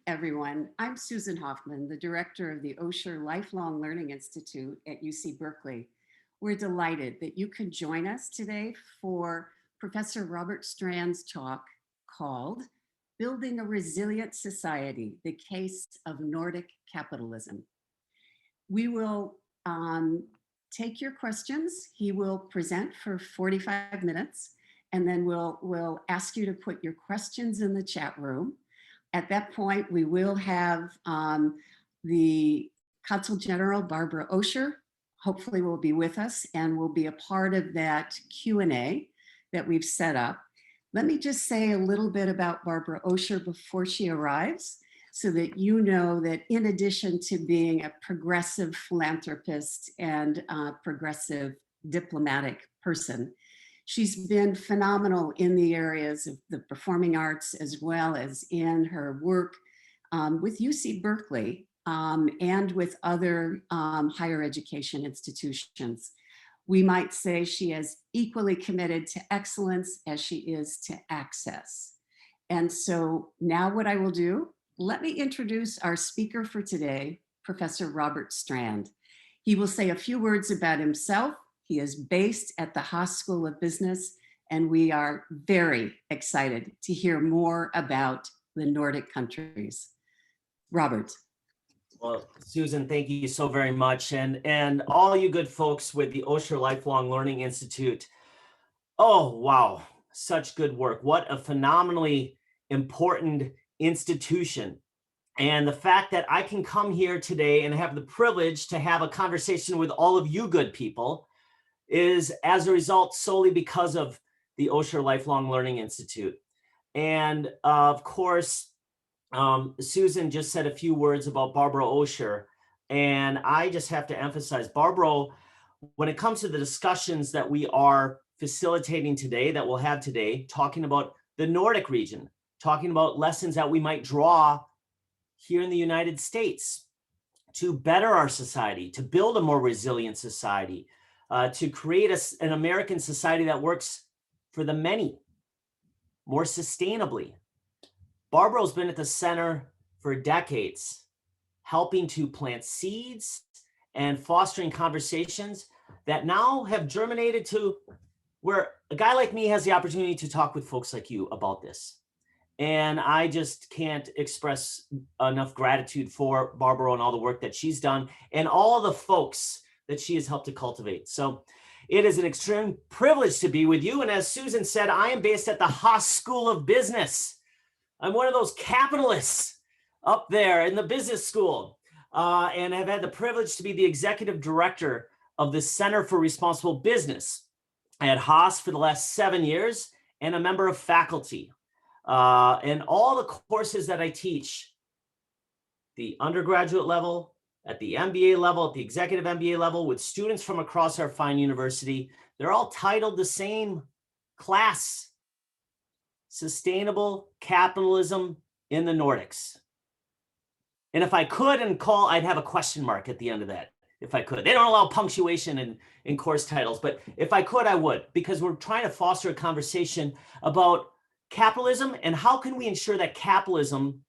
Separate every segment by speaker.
Speaker 1: Everyone. I'm Susan Hoffman, the director of the Osher Lifelong Learning Institute at UC Berkeley. We're delighted that you could join us today for Professor Robert Strand's talk called Building a Resilient Society, the Case of Nordic Capitalism. We will take your questions. He will present for 45 minutes, and then we'll ask you to put your questions in the chat room. At that point, we will have the Consul General, Barbro Osher, hopefully will be with us and will be a part of that Q&A that we've set up. Let me just say a little bit about Barbro Osher before she arrives, so that you know that in addition to being a progressive philanthropist and a progressive diplomatic person, she's been phenomenal in the areas of the performing arts, as well as in her work with UC Berkeley and with other higher education institutions. We might say she is equally committed to excellence as she is to access. And so now what I will do, let me introduce our speaker for today, Professor Robert Strand. He will say a few words about himself. He is based at the Haas School of Business, and we are very excited to hear more about the Nordic countries. Robert.
Speaker 2: Well, Susan, thank you so very much. And all you good folks with the Osher Lifelong Learning Institute. Oh, wow, such good work. What a phenomenally important institution. And the fact that I can come here today and have the privilege to have a conversation with all of you good people is as a result solely because of the Osher Lifelong Learning Institute. And of course, Susan just said a few words about Barbro Osher, and I just have to emphasize, Barbro, when it comes to the discussions that we are facilitating today, that we'll have today, talking about the Nordic region, talking about lessons that we might draw here in the United States to better our society, to build a more resilient society, to create an American society that works for the many, more sustainably. Barbro's been at the center for decades, helping to plant seeds and fostering conversations that now have germinated to where a guy like me has the opportunity to talk with folks like you about this. And I just can't express enough gratitude for Barbro and all the work that she's done and all the folks that she has helped to cultivate. So it is an extreme privilege to be with you. And as Susan said, I am based at the Haas School of Business. I'm one of those capitalists up there in the business school, and have had the privilege to be the executive director of the Center for Responsible Business at Haas for the last 7 years, and a member of faculty. And all the courses that I teach, the undergraduate level, at the MBA level, at the executive MBA level, with students from across our fine university, they're all titled the same class: Sustainable Capitalism in the Nordics. And if I could I'd have a question mark at the end of that, if I could. They don't allow punctuation in course titles, but if I could, I would, because we're trying to foster a conversation about capitalism and how can we ensure that capitalism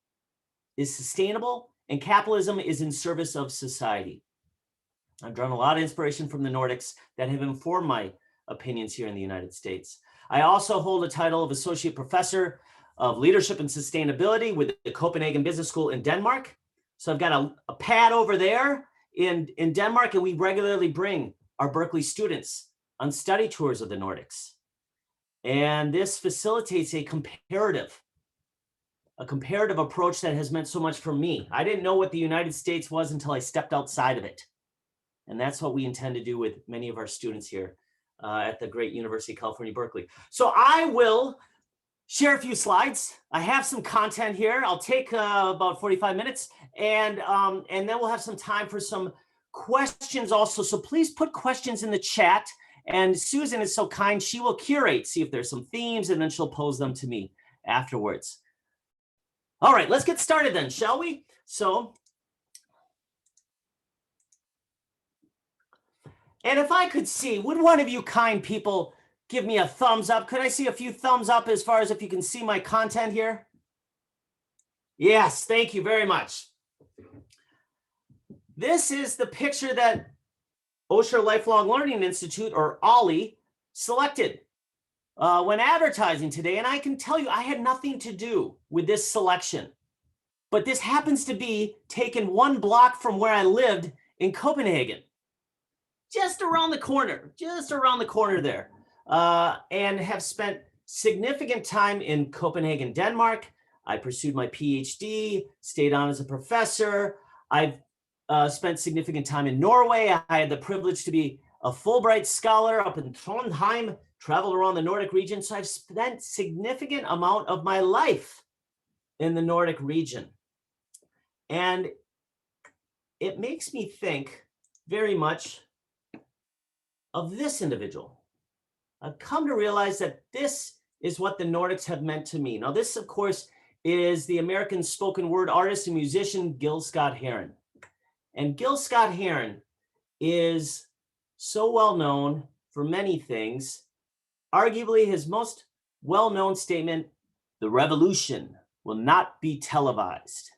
Speaker 2: is sustainable and capitalism is in service of society. I've drawn a lot of inspiration from the Nordics that have informed my opinions here in the United States. I also hold a title of Associate Professor of Leadership and Sustainability with the Copenhagen Business School in Denmark. So I've got a pad over there in Denmark, and we regularly bring our Berkeley students on study tours of the Nordics. And this facilitates a comparative approach that has meant so much for me. I didn't know what the United States was until I stepped outside of it. And that's what we intend to do with many of our students here at the great University of California, Berkeley. So I will share a few slides. I have some content here. I'll take about 45 minutes, and then we'll have some time for some questions also. So please put questions in the chat. And Susan is so kind, she will curate, see if there's some themes, and then she'll pose them to me afterwards. All right, let's get started then, shall we? So, and if I could see, would one of you kind people give me a thumbs up? Could I see a few thumbs up as far as if you can see my content here? Yes, thank you very much. This is the picture that Osher Lifelong Learning Institute, or OLLI, selected when advertising today. And I can tell you, I had nothing to do with this selection. But this happens to be taken 1 block from where I lived in Copenhagen. Just around the corner there. And have spent significant time in Copenhagen, Denmark. I pursued my PhD, stayed on as a professor. I've spent significant time in Norway. I had the privilege to be a Fulbright scholar up in Trondheim, traveled around the Nordic region. So I've spent significant amount of my life in the Nordic region. And it makes me think very much of this individual. I've come to realize that this is what the Nordics have meant to me. Now, this, of course, is the American spoken word artist and musician, Gil Scott Heron. And Gil Scott Heron is so well known for many things. Arguably, his most well-known statement, "The revolution will not be televised."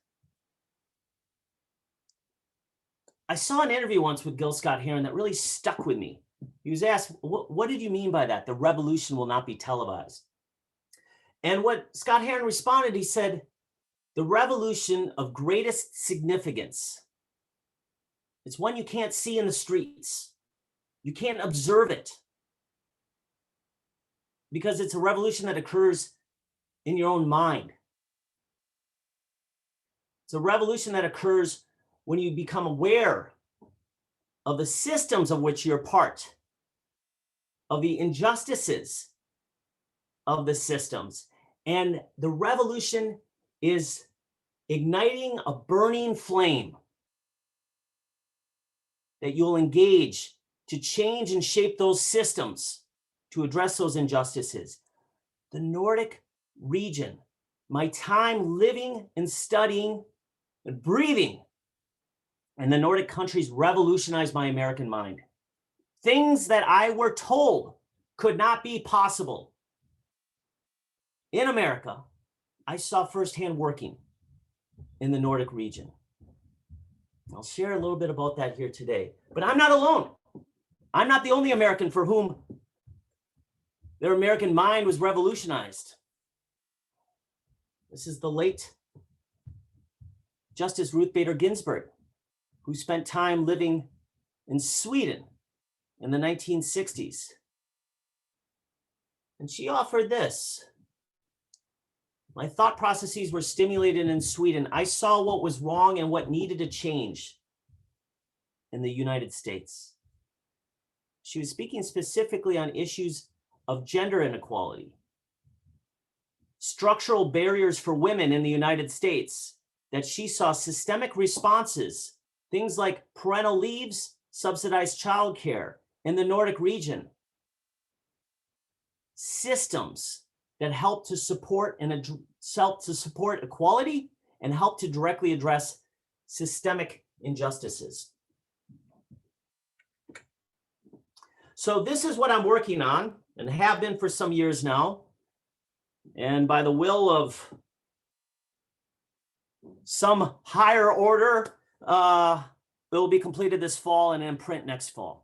Speaker 2: I saw an interview once with Gil Scott Heron that really stuck with me. He was asked, what did you mean by that? The revolution will not be televised. And what Scott Heron responded, he said, the revolution of greatest significance, it's one you can't see in the streets. You can't observe it. Because it's a revolution that occurs in your own mind. It's a revolution that occurs when you become aware of the systems of which you're part, of the injustices of the systems. And the revolution is igniting a burning flame that you'll engage to change and shape those systems to address those injustices. The Nordic region, my time living and studying and breathing in the Nordic countries revolutionized my American mind. Things that I were told could not be possible in America, I saw firsthand working in the Nordic region. I'll share a little bit about that here today, but I'm not alone. I'm not the only American for whom their American mind was revolutionized. This is the late Justice Ruth Bader Ginsburg, who spent time living in Sweden in the 1960s. And she offered this. My thought processes were stimulated in Sweden. I saw what was wrong and what needed to change in the United States. She was speaking specifically on issues of gender inequality, structural barriers for women in the United States, that she saw systemic responses, things like parental leaves, subsidized childcare in the Nordic region, systems that help to support equality and help to directly address systemic injustices. So this is what I'm working on and have been for some years now. And by the will of some higher order, it will be completed this fall and in print next fall.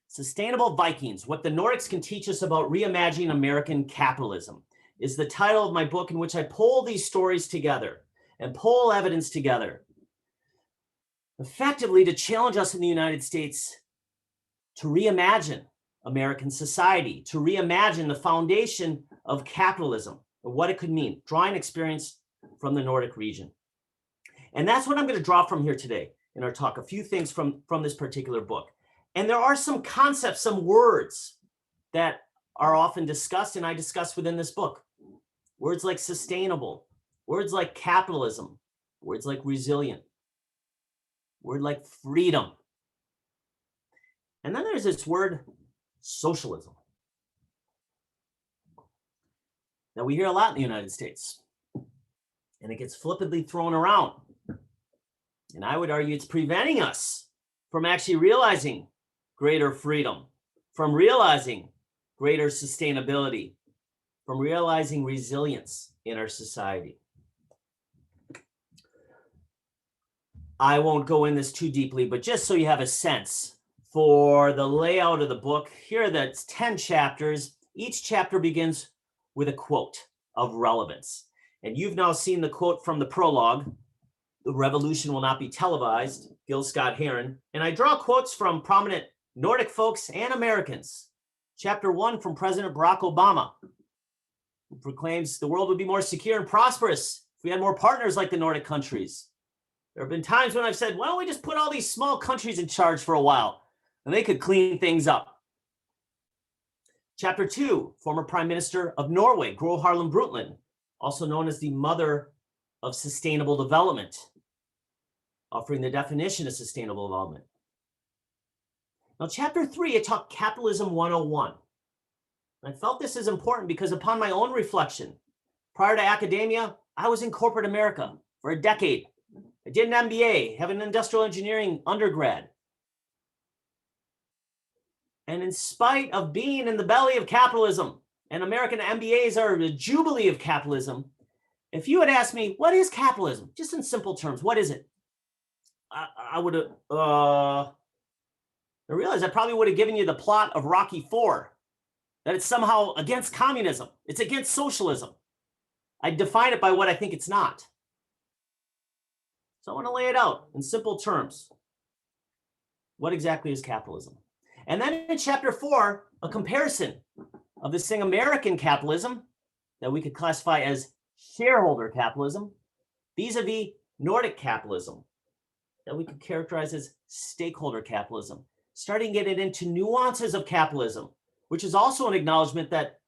Speaker 2: Sustainable Vikings, What the Nordics Can Teach Us About Reimagining American Capitalism, is the title of my book, in which I pull these stories together and pull evidence together, effectively to challenge us in the United States to reimagine American society, to reimagine the foundation of capitalism, and what it could mean, drawing experience from the Nordic region. And that's what I'm going to draw from here today in our talk, a few things from this particular book. And there are some concepts, some words that are often discussed, and I discuss within this book. Words like sustainable, words like capitalism, words like resilient, word like freedom. And then there's this word socialism that we hear a lot in the United States, and it gets flippantly thrown around. And I would argue it's preventing us from actually realizing greater freedom, from realizing greater sustainability, from realizing resilience in our society. I won't go in this too deeply, but just so you have a sense for the layout of the book, here are the 10 chapters. Each chapter begins with a quote of relevance. And you've now seen the quote from the prologue, "The revolution will not be televised," Gil Scott Heron. And I draw quotes from prominent Nordic folks and Americans. Chapter 1 from President Barack Obama, who proclaims the world would be more secure and prosperous if we had more partners like the Nordic countries. There have been times when I've said, why don't we just put all these small countries in charge for a while and they could clean things up. Chapter 2, former Prime Minister of Norway, Gro Harlem Brundtland, also known as the mother of sustainable development, offering the definition of sustainable development. Now, chapter 3, I taught Capitalism 101. I felt this is important because upon my own reflection, prior to academia, I was in corporate America for a decade. I did an MBA, have an industrial engineering undergrad. And in spite of being in the belly of capitalism, and American MBAs are the jubilee of capitalism, if you had asked me, what is capitalism? Just in simple terms, what is it? I would have, I realized I probably would have given you the plot of Rocky IV, that it's somehow against communism. It's against socialism. I define it by what I think it's not. So I want to lay it out in simple terms. What exactly is capitalism? And then in chapter 4, a comparison of this thing, American capitalism, that we could classify as shareholder capitalism, vis-a-vis Nordic capitalism, that we could characterize as stakeholder capitalism, starting to get it into nuances of capitalism, which is also an acknowledgement that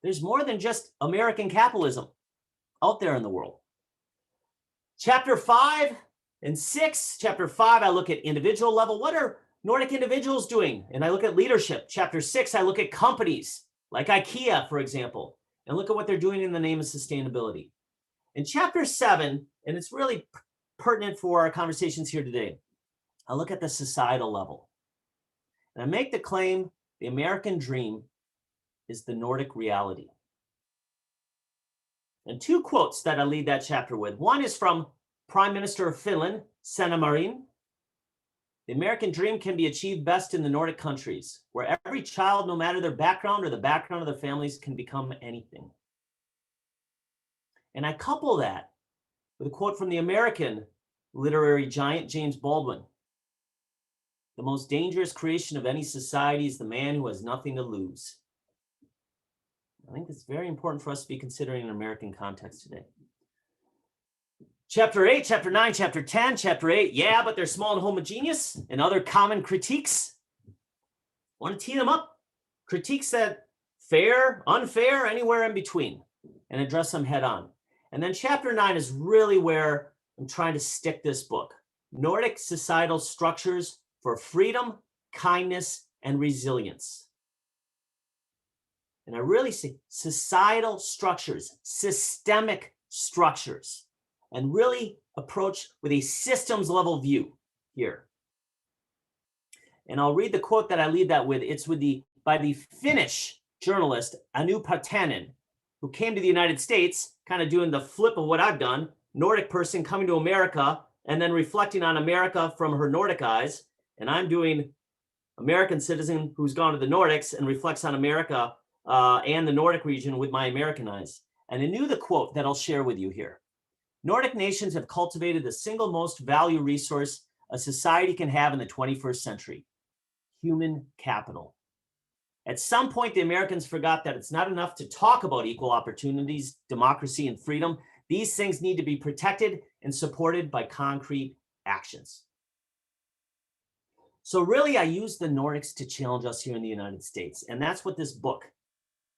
Speaker 2: there's more than just American capitalism out there in the world. Chapter 5 and 6, chapter 5, I look at individual level. What are Nordic individuals doing? And I look at leadership. Chapter 6, I look at companies like IKEA, for example, and look at what they're doing in the name of sustainability. In chapter 7, and it's really pertinent for our conversations here today, I look at the societal level. And I make the claim the American dream is the Nordic reality. And 2 quotes that I lead that chapter with. One is from Prime Minister of Finland, Sanna Marin. The American dream can be achieved best in the Nordic countries, where every child, no matter their background or the background of their families, can become anything. And I couple that with a quote from the American literary giant, James Baldwin. The most dangerous creation of any society is the man who has nothing to lose. I think it's very important for us to be considering an American context today. Chapter 8, chapter 9, chapter 10, chapter 8, yeah, but they're small and homogeneous, and other common critiques. I want to tee them up. Critiques that fair, unfair, anywhere in between, and address them head on. And then chapter 9 is really where I'm trying to stick this book. Nordic societal structures for freedom, kindness, and resilience. And I really see societal structures, systemic structures, and really approach with a systems level view here. And I'll read the quote that I lead that with. It's by the Finnish journalist Anu Partanen, who came to the United States, kind of doing the flip of what I've done, Nordic person coming to America and then reflecting on America from her Nordic eyes. And I'm doing American citizen who's gone to the Nordics and reflects on America and the Nordic region with my American eyes. And I knew the quote that I'll share with you here. Nordic nations have cultivated the single most valuable resource a society can have in the 21st century, human capital. At some point, the Americans forgot that it's not enough to talk about equal opportunities, democracy, and freedom. These things need to be protected and supported by concrete actions. So really, I use the Nordics to challenge us here in the United States. And that's what this book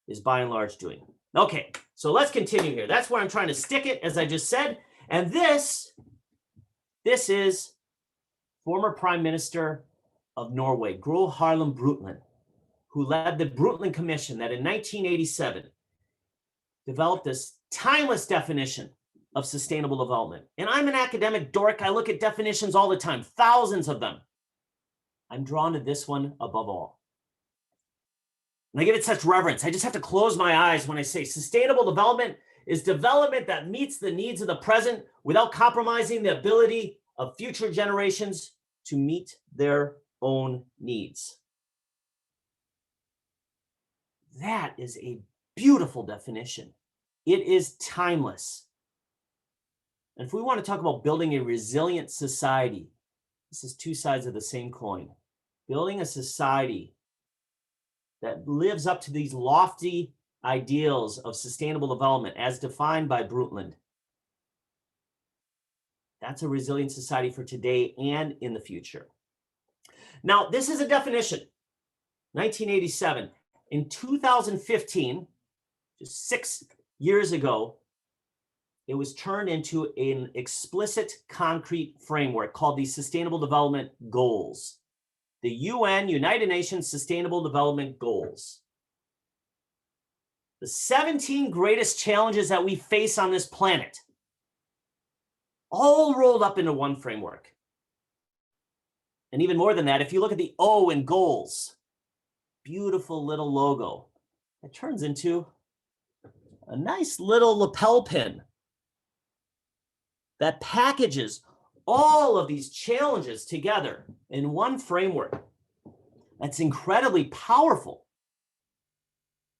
Speaker 2: is by and large doing. Okay, so let's continue here. That's where I'm trying to stick it, as I just said. And this is former Prime Minister of Norway, Gro Harlem Brundtland, who led the Brundtland Commission that in 1987 developed this timeless definition of sustainable development. And I'm an academic dork. I look at definitions all the time, thousands of them. I'm drawn to this one above all. And I give it such reverence. I just have to close my eyes when I say sustainable development is development that meets the needs of the present without compromising the ability of future generations to meet their own needs. That is a beautiful definition. It is timeless. And if we want to talk about building a resilient society, this is two sides of the same coin. Building a society that lives up to these lofty ideals of sustainable development as defined by Brundtland. That's a resilient society for today and in the future. Now, this is a definition, 1987. In 2015, just 6 years ago, it was turned into an explicit, concrete framework called the Sustainable Development Goals, the UN, United Nations Sustainable Development Goals. The 17 greatest challenges that we face on this planet, all rolled up into one framework. And even more than that, if you look at the O in goals, beautiful little logo, it turns into a nice little lapel pin that packages all of these challenges together in one framework. That's incredibly powerful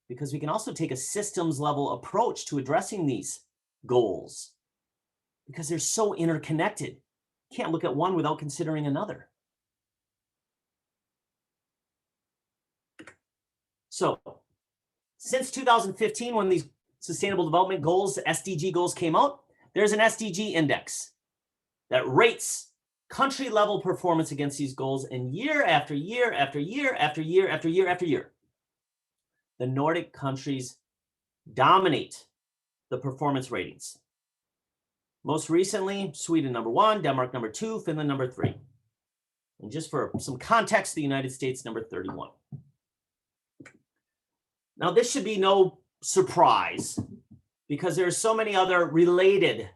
Speaker 2: because we can also take a systems level approach to addressing these goals because they're so interconnected. You can't look at one without considering another. So, since 2015, when these Sustainable Development Goals, SDG goals came out, there's an SDG index that rates country level performance against these goals, and year after year after year after year after year after year, the Nordic countries dominate the performance ratings. Most recently, Sweden #1, Denmark #2, Finland #3. And just for some context, the United States #31. Now, this should be no surprise because there are so many other related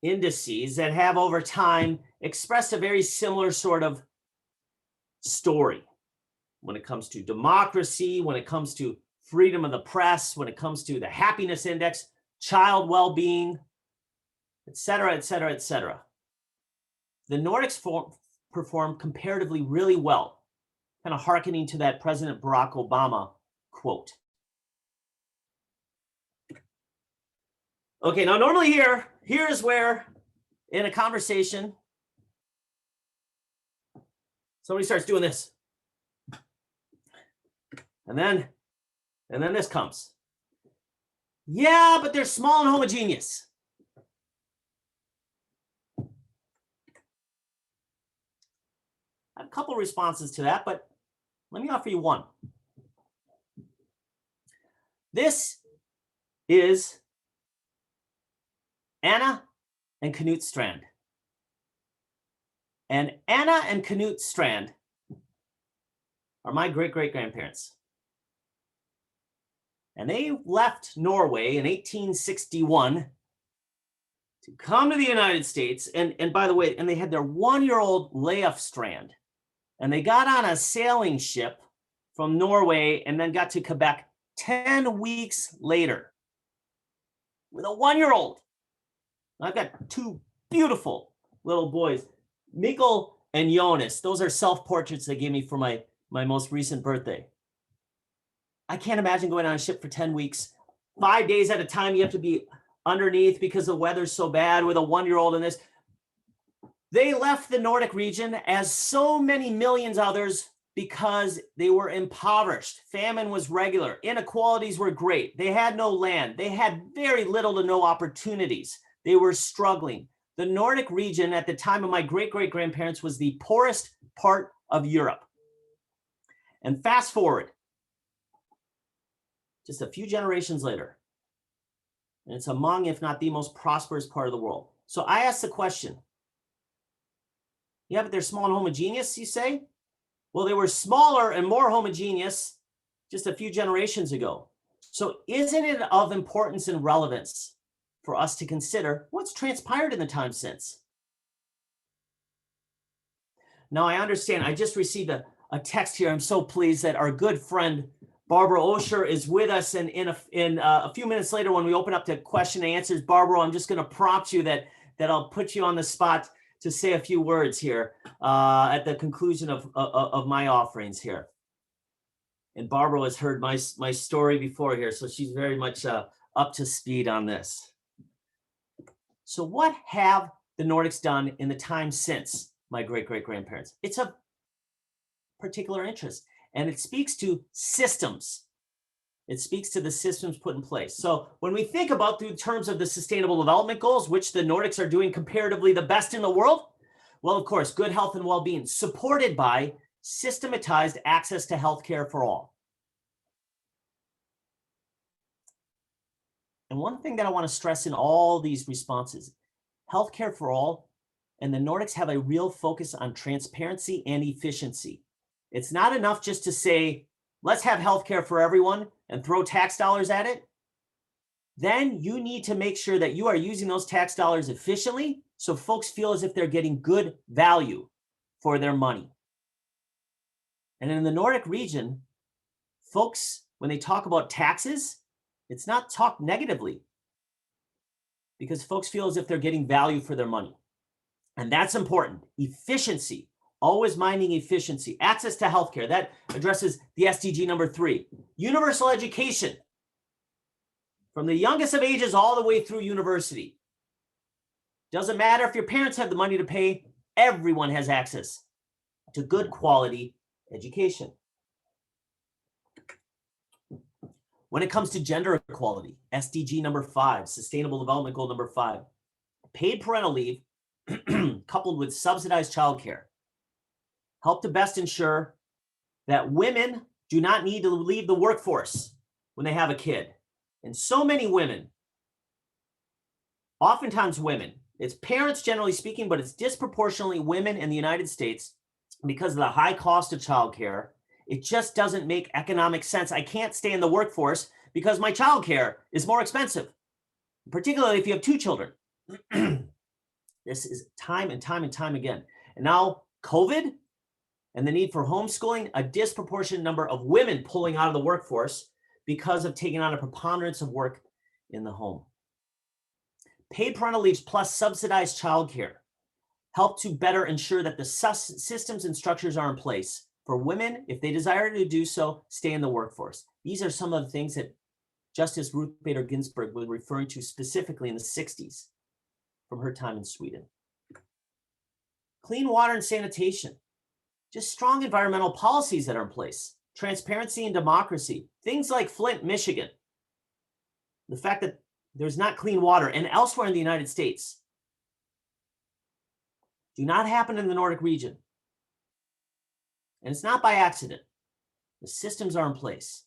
Speaker 2: indices that have over time expressed a very similar sort of story when it comes to democracy, when it comes to freedom of the press, when it comes to the happiness index, child well-being, et cetera, et cetera, et cetera. The Nordics perform comparatively really well, kind of hearkening to that President Barack Obama quote. Okay, now normally here's where in a conversation, somebody starts doing this. And then this comes. Yeah, but they're small and homogeneous. I have a couple responses to that, but let me offer you one. This is Anna and Knut Strand. And Anna and Knut Strand are my great-great-grandparents. And they left Norway in 1861 to come to the United States. And by the way, and they had their 1-year-old Leif Strand. And they got on a sailing ship from Norway and then got to Quebec 10 weeks later with a 1-year-old. I've got 2 beautiful little boys, Mikkel and Jonas. Those are self-portraits they gave me for my most recent birthday. I can't imagine going on a ship for 10 weeks, 5 days at a time. You have to be underneath because the weather's so bad with a 1-year-old in this. They left the Nordic region, as so many millions others, because they were impoverished. Famine was regular. Inequalities were great. They had no land. They had very little to no opportunities. They were struggling. The Nordic region at the time of my great-great-grandparents was the poorest part of Europe. And fast forward, just a few generations later, and it's among, if not the most prosperous part of the world. So I asked the question, yeah, but they're small and homogeneous, you say? Well, they were smaller and more homogeneous just a few generations ago. So isn't it of importance and relevance for us to consider what's transpired in the time since? Now, I understand, I just received a text here. I'm so pleased that our good friend, Barbro Osher, is with us. And in a few minutes later, when we open up to question and answers, Barbro, I'm just going to prompt you that I'll put you on the spot. to say a few words here at the conclusion of my offerings here. And Barbro has heard my story before here, so she's very much up to speed on this. So what have the Nordics done in the time since my great-great-grandparents? It's of particular interest, and it speaks to systems. It speaks to the systems put in place. So when we think about through terms of the Sustainable Development Goals, which the Nordics are doing comparatively the best in the world, well, of course, good health and well-being, supported by systematized access to healthcare for all. And one thing that I want to stress in all these responses, healthcare for all, and the Nordics have a real focus on transparency and efficiency. It's not enough just to say, let's have healthcare for everyone and throw tax dollars at it. Then you need to make sure that you are using those tax dollars efficiently so folks feel as if they're getting good value for their money. And in the Nordic region, folks, when they talk about taxes, it's not talked negatively because folks feel as if they're getting value for their money. And that's important. Efficiency, always minding efficiency. Access to healthcare, that addresses the SDG number 3. Universal education, from the youngest of ages all the way through university. Doesn't matter if your parents have the money to pay, everyone has access to good quality education. When it comes to gender equality, SDG number 5, Sustainable Development Goal number 5, paid parental leave coupled with subsidized childcare help to best ensure that women do not need to leave the workforce when they have a kid. And so many women, oftentimes women, it's parents generally speaking, but it's disproportionately women in the United States because of the high cost of childcare. It just doesn't make economic sense. I can't stay in the workforce because my childcare is more expensive, particularly if you have 2 children. This is time and time and time again. And now COVID and the need for homeschooling, a disproportionate number of women pulling out of the workforce because of taking on a preponderance of work in the home. Paid parental leaves plus subsidized childcare help to better ensure that the systems and structures are in place for women, if they desire to do so, stay in the workforce. These are some of the things that Justice Ruth Bader Ginsburg was referring to specifically in the 60s from her time in Sweden. Clean water and sanitation, just strong environmental policies that are in place, transparency and democracy, things like Flint, Michigan. The fact that there's not clean water and elsewhere in the United States do not happen in the Nordic region. And it's not by accident. The systems are in place.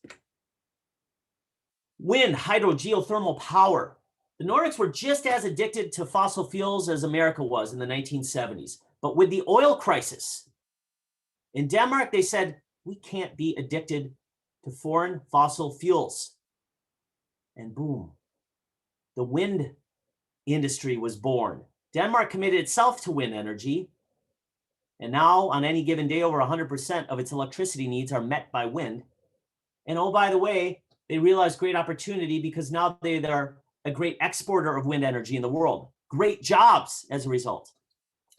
Speaker 2: Wind, hydro, geothermal power. The Nordics were just as addicted to fossil fuels as America was in the 1970s. But with the oil crisis, in Denmark, they said, we can't be addicted to foreign fossil fuels. And boom, the wind industry was born. Denmark committed itself to wind energy. And now, on any given day, over 100% of its electricity needs are met by wind. And oh, by the way, they realized great opportunity because now they are a great exporter of wind energy in the world. Great jobs as a result.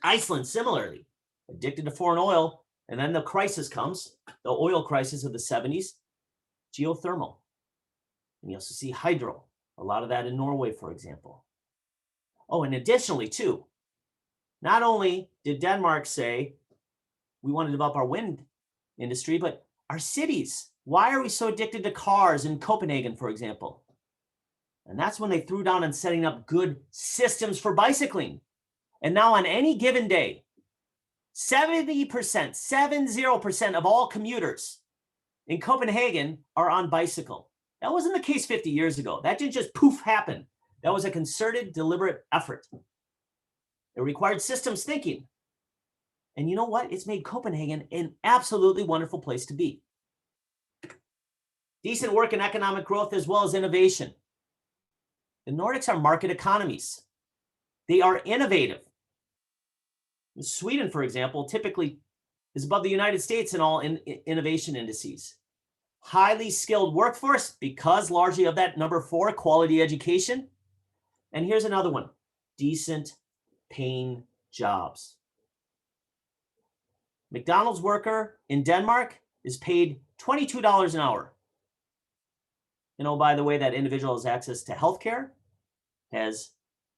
Speaker 2: Iceland, similarly, addicted to foreign oil. And then the crisis comes, the oil crisis of the 70s, geothermal. And you also see hydro, a lot of that in Norway, for example. Oh, and additionally, too, not only did Denmark say we want to develop our wind industry, but our cities. Why are we so addicted to cars in Copenhagen, for example? And that's when they threw down on setting up good systems for bicycling. And now on any given day, 70% of all commuters in Copenhagen are on bicycle. That wasn't the case 50 years ago. That didn't just poof happen. That was a concerted, deliberate effort. It required systems thinking. And you know what? It's made Copenhagen an absolutely wonderful place to be. Decent work and economic growth as well as innovation. The Nordics are market economies. They are innovative. Sweden, for example, typically is above the United States in all innovation indices. Highly skilled workforce because largely of that number 4, quality education. And here's another one, decent paying jobs. McDonald's worker in Denmark is paid $22 an hour. And oh, by the way, that individual has access to healthcare, has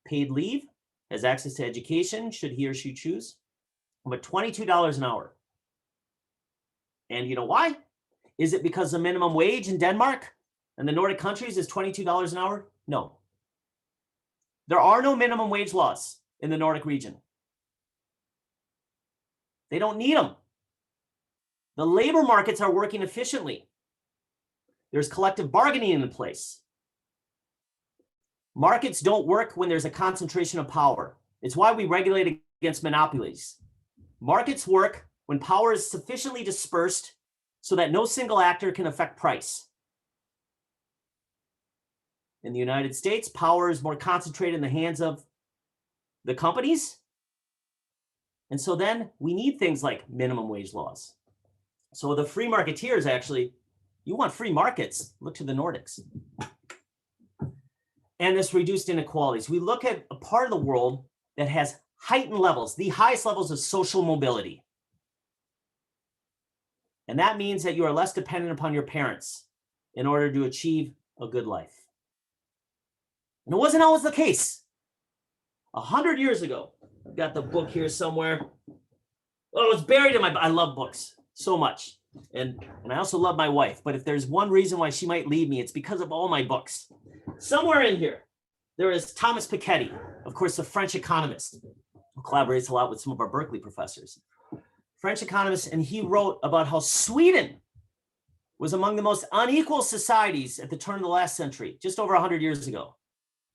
Speaker 2: paid leave, has access to education, should he or she choose, but $22 an hour. And you know why? Is it because the minimum wage in Denmark and the Nordic countries is $22 an hour? No. There are no minimum wage laws in the Nordic region. They don't need them. The labor markets are working efficiently. There's collective bargaining in place. Markets don't work when there's a concentration of power. It's why we regulate against monopolies. Markets work when power is sufficiently dispersed so that no single actor can affect price. In the United States, power is more concentrated in the hands of the companies. And so then we need things like minimum wage laws. So the free marketeers actually, you want free markets, look to the Nordics. And this reduced inequalities. We look at a part of the world that has heightened levels, the highest levels of social mobility. And that means that you are less dependent upon your parents in order to achieve a good life. And it wasn't always the case. 100 years ago, I've got the book here somewhere. Oh, it's buried in my, I love books so much. And I also love my wife, but if there's one reason why she might leave me, it's because of all my books. Somewhere in here, there is Thomas Piketty, of course, a French economist who collaborates a lot with some of our Berkeley professors. French economist, and he wrote about how Sweden was among the most unequal societies at the turn of the last century, just over 100 years ago,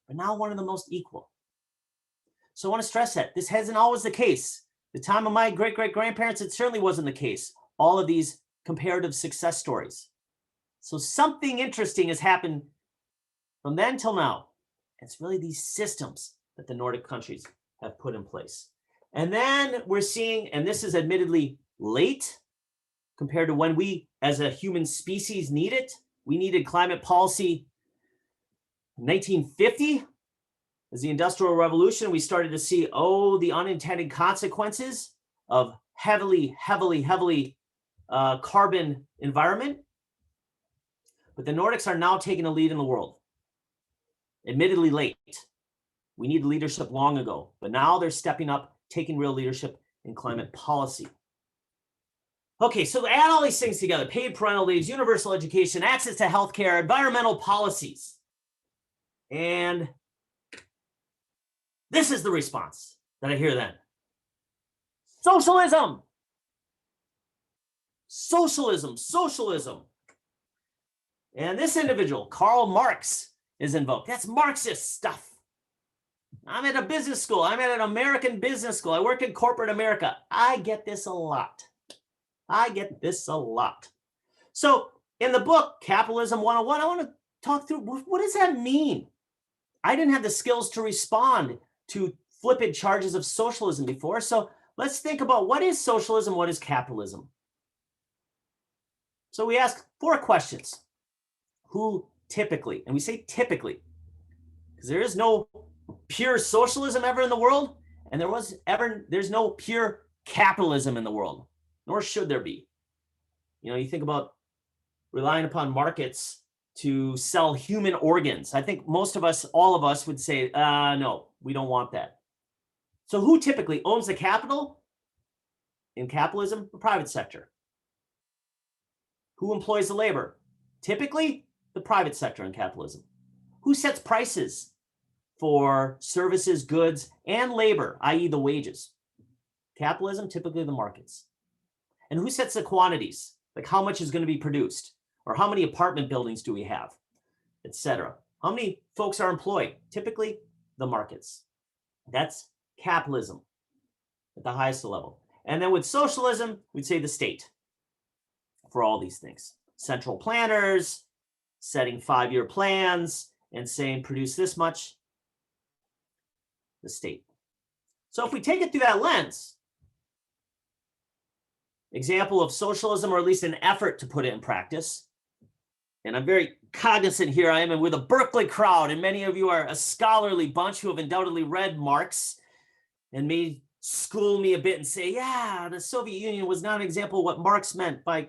Speaker 2: but now one of the most equal. So I want to stress that this hasn't always the case. The time of my great-great-grandparents, it certainly wasn't the case. All of these comparative success stories. So something interesting has happened from then till now. It's really these systems that the Nordic countries have put in place. And then we're seeing, and this is admittedly late compared to when we as a human species need it. We needed climate policy in 1950. As the Industrial Revolution, we started to see, the unintended consequences of heavily carbon environment. But the Nordics are now taking a lead in the world. Admittedly late. We needed leadership long ago, but now they're stepping up, taking real leadership in climate policy. Okay, so add all these things together: paid parental leaves, universal education, access to healthcare, environmental policies. And this is the response that I hear then. Socialism. Socialism, socialism. And this individual, Karl Marx, is invoked. That's Marxist stuff. I'm at a business school. I'm at an American business school. I work in corporate America. I get this a lot. I get this a lot. So in the book, Capitalism 101, I want to talk through, what does that mean? I didn't have the skills to respond to flippant charges of socialism before. So let's think about what is socialism, what is capitalism? So we ask 4 questions. Who typically, and we say typically, because there is no pure socialism ever in the world, and there's no pure capitalism in the world, nor should there be. You know, you think about relying upon markets to sell human organs. I think most of us, all of us would say, no, we don't want that. So who typically owns the capital in capitalism? The private sector. Who employs the labor? Typically, the private sector in capitalism. Who sets prices for services, goods, and labor, i.e. the wages? Capitalism, typically the markets. And who sets the quantities? Like how much is going to be produced? Or how many apartment buildings do we have? Etc. How many folks are employed? Typically, the markets. That's capitalism at the highest level. And then with socialism, we'd say the state for all these things. Central planners, setting 5-year plans and saying produce this much, the state. So if we take it through that lens, example of socialism, or at least an effort to put it in practice, and I'm very cognizant here, I am with a Berkeley crowd, and many of you are a scholarly bunch who have undoubtedly read Marx and may school me a bit and say, yeah, the Soviet Union was not an example of what Marx meant by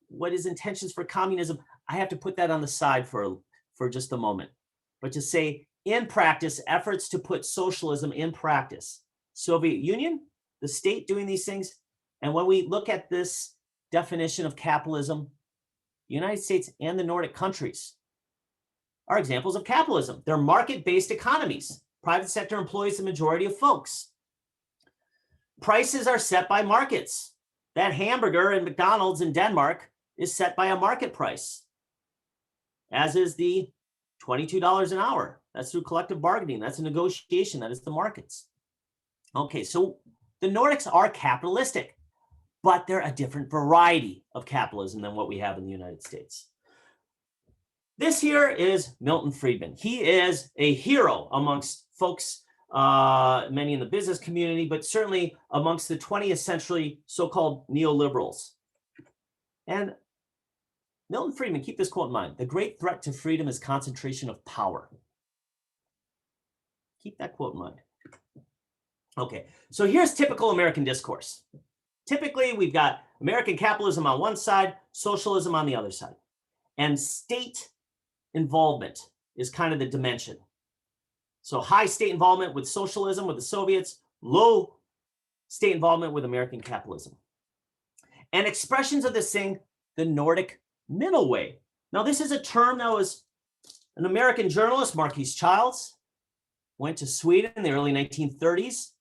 Speaker 2: what his intentions for communism. I have to put that on the side for just a moment. But to say, in practice, efforts to put socialism in practice. Soviet Union, the state doing these things. And when we look at this definition of capitalism, the United States and the Nordic countries are examples of capitalism. They're market-based economies. Private sector employs the majority of folks. Prices are set by markets. That hamburger in McDonald's in Denmark is set by a market price, as is the $22 an hour. That's through collective bargaining. That's a negotiation. That is the markets. Okay, so the Nordics are capitalistic, but they're a different variety of capitalism than what we have in the United States. This here is Milton Friedman. He is a hero amongst folks, many in the business community, but certainly amongst the 20th century so-called neoliberals. And Milton Friedman, keep this quote in mind: the great threat to freedom is concentration of power. Keep that quote in mind. Okay, so here's typical American discourse. Typically, we've got American capitalism on one side, socialism on the other side. And state involvement is kind of the dimension. So high state involvement with socialism, with the Soviets, low state involvement with American capitalism. And expressions of this thing, the Nordic middle way. Now, this is a term that was an American journalist, Marquis Childs, went to Sweden in the early 1930s,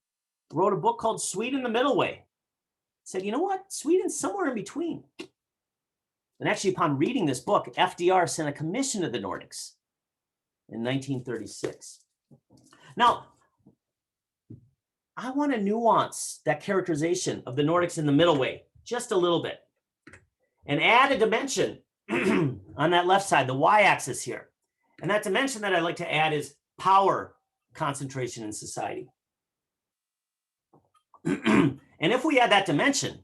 Speaker 2: wrote a book called Sweden the Middle Way. Said, you know what? Sweden's somewhere in between. And actually, upon reading this book, FDR sent a commission to the Nordics in 1936. Now, I want to nuance that characterization of the Nordics in the middle way just a little bit and add a dimension on that left side, the y-axis here. And that dimension that I'd like to add is power concentration in society. And if we add that dimension,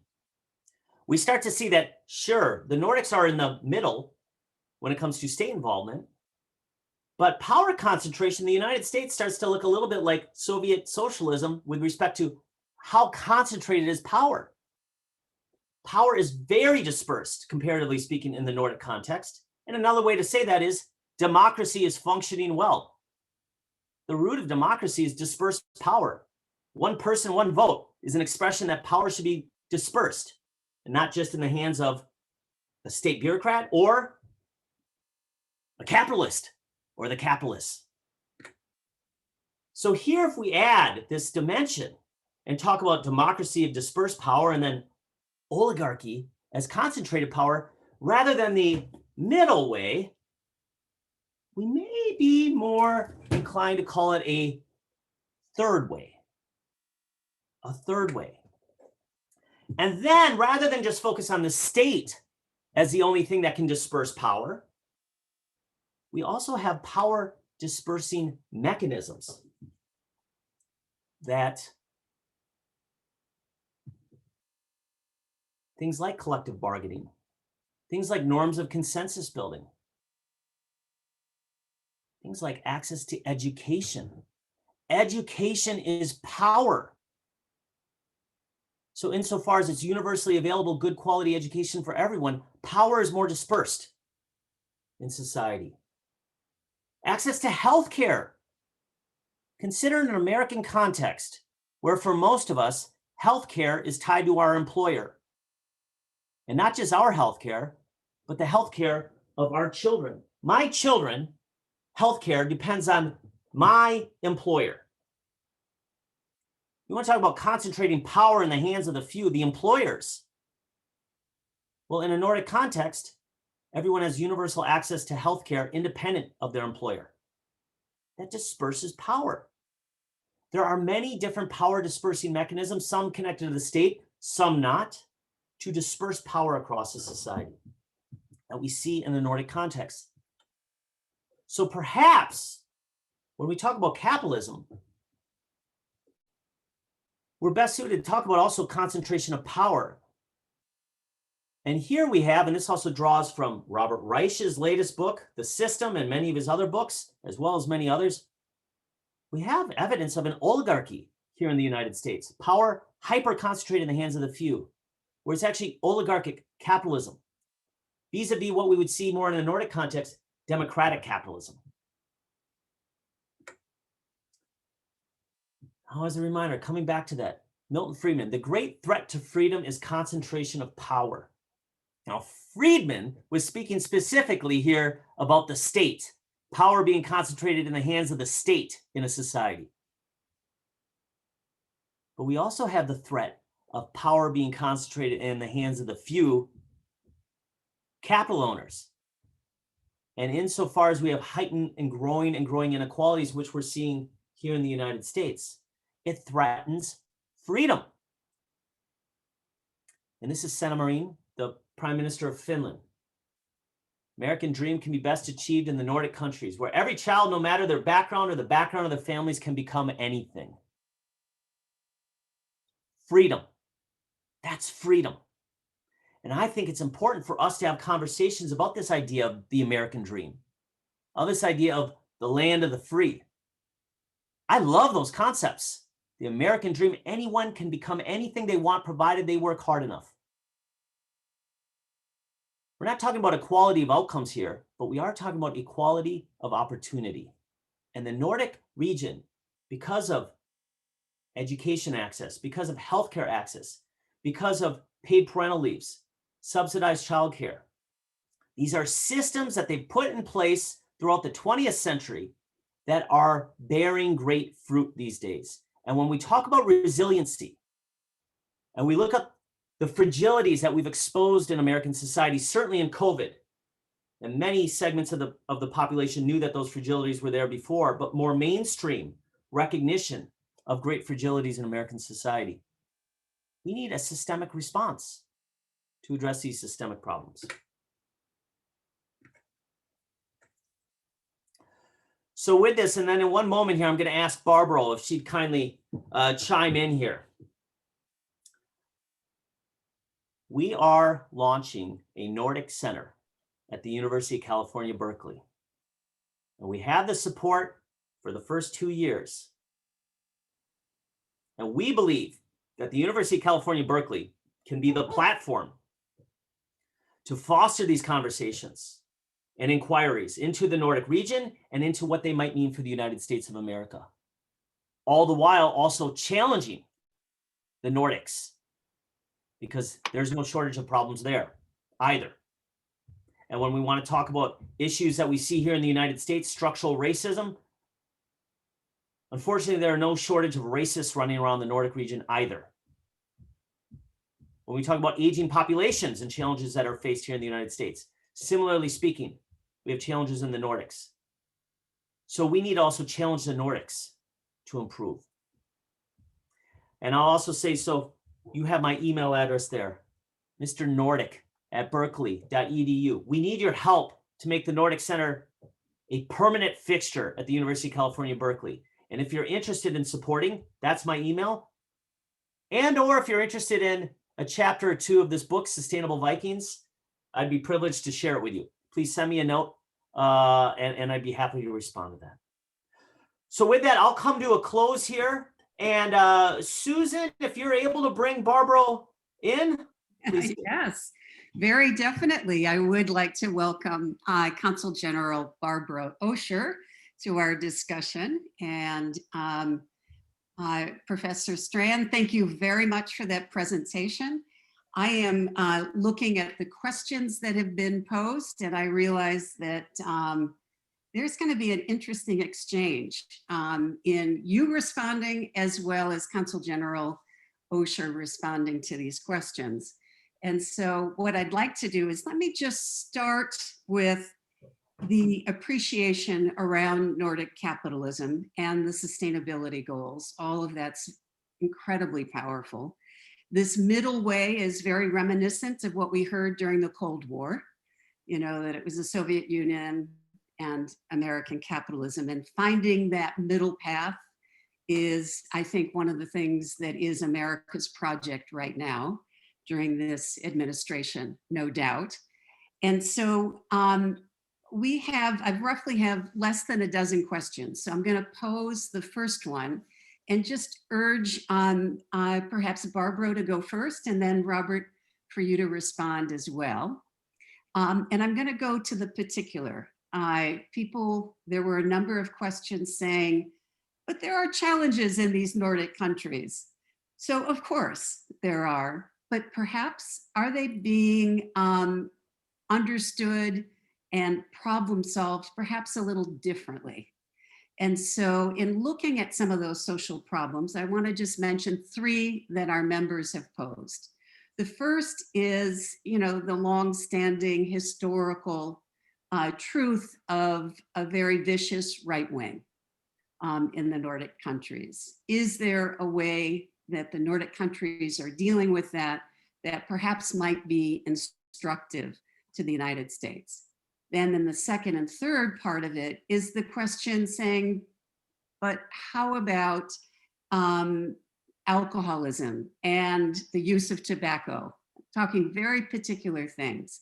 Speaker 2: we start to see that, sure, the Nordics are in the middle when it comes to state involvement, but power concentration in the United States starts to look a little bit like Soviet socialism with respect to how concentrated is power. Power is very dispersed, comparatively speaking, in the Nordic context. And another way to say that is democracy is functioning well. The root of democracy is dispersed power. One person, one vote is an expression that power should be dispersed and not just in the hands of a state bureaucrat or a capitalist or the capitalists. So here, if we add this dimension and talk about democracy of dispersed power and then oligarchy as concentrated power, rather than the middle way, we may be more inclined to call it a third way. A third way. And then, rather than just focus on the state as the only thing that can disperse power, we also have power dispersing mechanisms that things like collective bargaining, things like norms of consensus building, things like access to education. Education is power. So insofar as it's universally available, good quality education for everyone, power is more dispersed in society. Access to healthcare. Consider an American context where for most of us, healthcare is tied to our employer. And not just our healthcare, but the healthcare of our children. My children, healthcare depends on my employer. You want to talk about concentrating power in the hands of the few, the employers. Well, in a Nordic context, everyone has universal access to healthcare independent of their employer. That disperses power. There are many different power dispersing mechanisms, some connected to the state, some not, to disperse power across a society that we see in the Nordic context. So perhaps when we talk about capitalism, we're best suited to talk about also concentration of power. And here we have, and this also draws from Robert Reich's latest book, The System, and many of his other books, as well as many others, we have evidence of an oligarchy here in the United States. Power hyper-concentrated in the hands of the few, where it's actually oligarchic capitalism, vis-a-vis what we would see more in a Nordic context, democratic capitalism. Now, as a reminder, coming back to that, Milton Friedman, the great threat to freedom is concentration of power. Now, Friedman was speaking specifically here about the state, power being concentrated in the hands of the state in a society. But we also have the threat of power being concentrated in the hands of the few capital owners. And insofar as we have heightened and growing inequalities, which we're seeing here in the United States, it threatens freedom. And this is Sanna Marin, the Prime Minister of Finland. American dream can be best achieved in the Nordic countries, where every child, no matter their background or the background of their families, can become anything. Freedom. That's freedom. And I think it's important for us to have conversations about this idea of the American dream, of this idea of the land of the free. I love those concepts. The American dream, anyone can become anything they want, provided they work hard enough. We're not talking about equality of outcomes here, but we are talking about equality of opportunity. And the Nordic region, because of education access, because of healthcare access, because of paid parental leaves, subsidized childcare, these are systems that they've put in place throughout the 20th century that are bearing great fruit these days. And when we talk about resiliency, and we look at the fragilities that we've exposed in American society, certainly in COVID, and many segments of the population knew that those fragilities were there before, but more mainstream recognition of great fragilities in American society. We need a systemic response to address these systemic problems. So with this, and then in one moment here, I'm going to ask Barbro if she'd kindly chime in here. We are launching a Nordic Center at the University of California, Berkeley. And we have the support for the first 2 years. And we believe that the University of California, Berkeley can be the platform to foster these conversations and inquiries into the Nordic region and into what they might mean for the United States of America. All the while also challenging the Nordics, because there's no shortage of problems there either. And when we want to talk about issues that we see here in the United States, structural racism, unfortunately, there are no shortage of racists running around the Nordic region either. When we talk about aging populations and challenges that are faced here in the United States, similarly speaking, we have challenges in the Nordics. So we need to also challenge the Nordics to improve. And I'll also say, so you have my email address there, Mr. Nordic at berkeley.edu. We need your help to make the Nordic Center a permanent fixture at the University of California, Berkeley. And if you're interested in supporting, that's my email. And or if you're interested in a chapter or two of this book, Sustainable Vikings, I'd be privileged to share it with you. Please send me a note and I'd be happy to respond to that. So with that, I'll come to a close here. And Susan, if you're able to bring Barbro in, please.
Speaker 1: Yes, very definitely. I would like to welcome Consul General Barbro Osher to our discussion. And Professor Strand, thank you very much for that presentation. I am looking at the questions that have been posed, and I realize that there's going to be an interesting exchange in you responding as well as Consul General Osher responding to these questions. And so what I'd like to do is let me just start with the appreciation around Nordic capitalism and the sustainability goals. All of that's incredibly powerful. This middle way is very reminiscent of what we heard during the Cold War, you know, that it was the Soviet Union and American capitalism, and finding that middle path is, I think, one of the things that is America's project right now during this administration, no doubt. And so I roughly have less than a dozen questions. So I'm going to pose the first one, and just urge perhaps Barbro to go first, and then Robert, for you to respond as well. And I'm going to go to the particular. There were a number of questions saying, but there are challenges in these Nordic countries. So of course there are, but perhaps are they being understood and problem solved perhaps a little differently? And so in looking at some of those social problems, I want to just mention 3 that our members have posed. The first is, the long-standing historical truth of a very vicious right wing in the Nordic countries. Is there a way that the Nordic countries are dealing with that perhaps might be instructive to the United States? Then in the second and third part of it is the question saying, but how about alcoholism and the use of tobacco? Talking very particular things.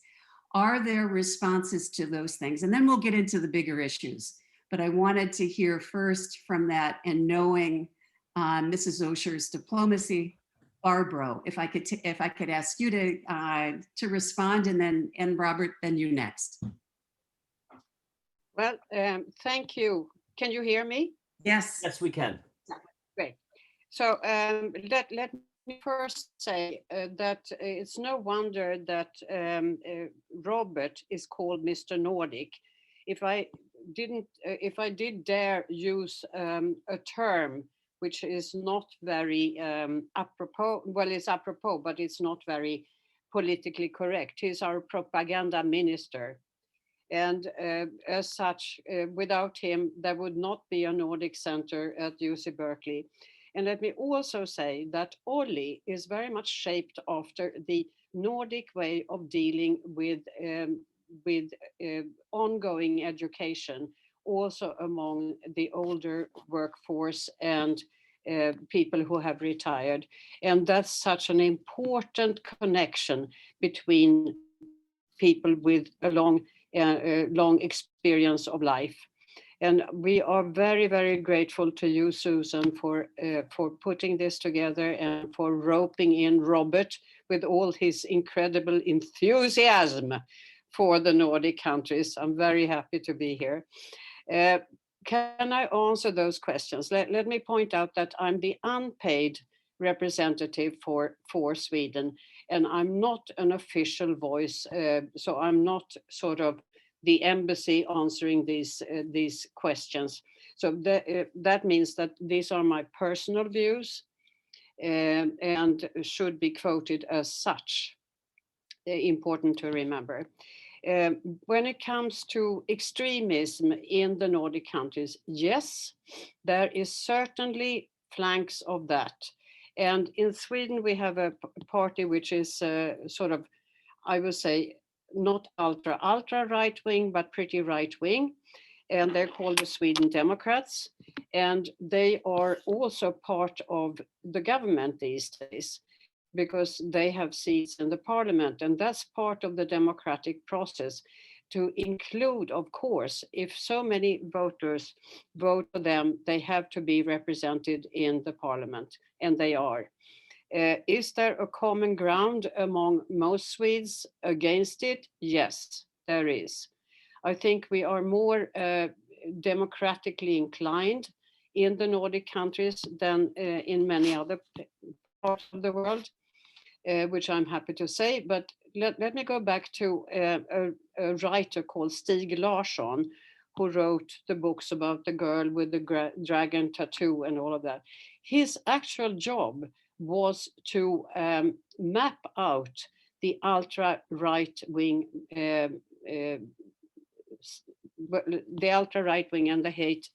Speaker 1: Are there responses to those things? And then we'll get into the bigger issues. But I wanted to hear first from that, and knowing Mrs. Osher's diplomacy. Barbro, if I could ask you to respond, and Robert, then you next.
Speaker 3: Well, thank you. Can you hear me?
Speaker 1: Yes.
Speaker 2: Yes, we can.
Speaker 3: Great. So let me first say that it's no wonder that Robert is called Mr. Nordic. If I did dare use a term which is not very apropos, well, it's apropos, but it's not very politically correct. He's our propaganda minister. And as such, without him, there would not be a Nordic Center at UC Berkeley. And let me also say that OLLI is very much shaped after the Nordic way of dealing with ongoing education, also among the older workforce and people who have retired. And that's such an important connection between people with a long experience of life. And we are very, very grateful to you, Susan, for putting this together and for roping in Robert with all his incredible enthusiasm for the Nordic countries. I'm very happy to be here. Can I answer those questions? Let me point out that I'm the unpaid representative for Sweden, and I'm not an official voice, so I'm not sort of the embassy answering these questions. So that means that these are my personal views and should be quoted as such. Important to remember. When it comes to extremism in the Nordic countries, yes, there is certainly flanks of that. And in Sweden, we have a party which is sort of, I would say, not ultra right wing, but pretty right wing. And they're called the Sweden Democrats. And they are also part of the government these days, because they have seats in the parliament. And that's part of the democratic process, to include, of course, if so many voters vote for them, they have to be represented in the parliament, and they are. Is there a common ground among most Swedes against it? Yes, there is. I think we are more democratically inclined in the Nordic countries than in many other parts of the world. Which I'm happy to say, but let me go back to a writer called Stig Larsson, who wrote the books about the girl with the dragon tattoo and all of that. His actual job was to map out the ultra-right wing, the ultra-right wing and the hate,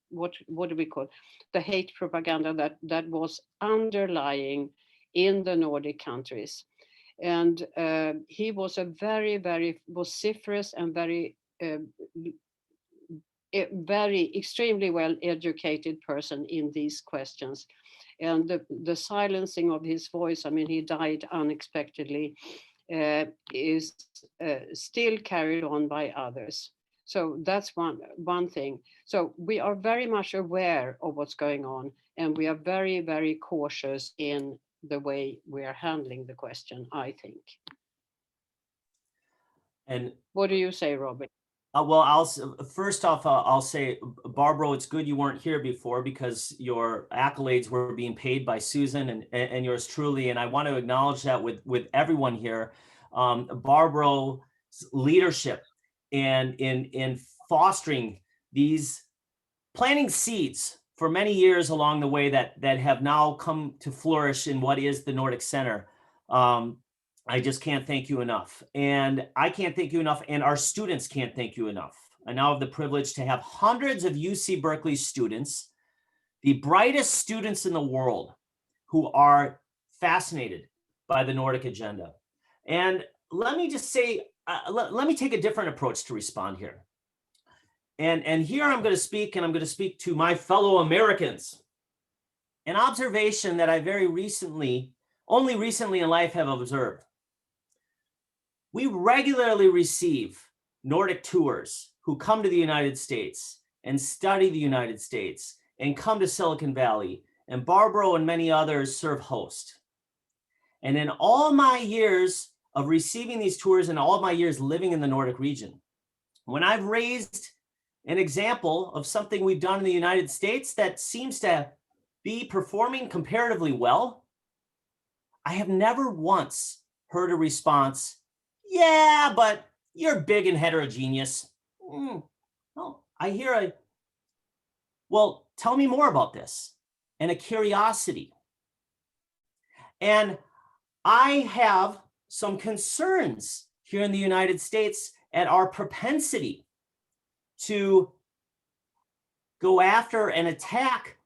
Speaker 3: what do we call it? The hate propaganda that was underlying in the Nordic countries. And he was a very, very vociferous and very extremely well educated person in these questions. And the silencing of his voice, I mean, he died unexpectedly, is still carried on by others. So that's one thing. So we are very much aware of what's going on, and we are very, very cautious in the way we are handling the question, I think.
Speaker 2: And
Speaker 3: what do you say, Robert?
Speaker 2: well, first off, I'll say, Barbro, it's good you weren't here before because your accolades were being paid by Susan and yours truly. And I want to acknowledge that with everyone here. Barbro's leadership and in fostering these, planting seeds for many years along the way that have now come to flourish in what is the Nordic Center. I just can't thank you enough. And I can't thank you enough. And our students can't thank you enough. I now have the privilege to have hundreds of UC Berkeley students, the brightest students in the world, who are fascinated by the Nordic agenda. And let me just say, let me take a different approach to respond here. And here I'm going to speak, and I'm going to speak to my fellow Americans. An observation that I only recently in life have observed. We regularly receive Nordic tours who come to the United States and study the United States and come to Silicon Valley, and Barbro and many others serve host. And in all my years of receiving these tours and all of my years living in the Nordic region, when I've raised an example of something we've done in the United States that seems to be performing comparatively well, I have never once heard a response, yeah, but you're big and heterogeneous. No, I hear well, tell me more about this, and a curiosity. And I have some concerns here in the United States at our propensity to go after and attack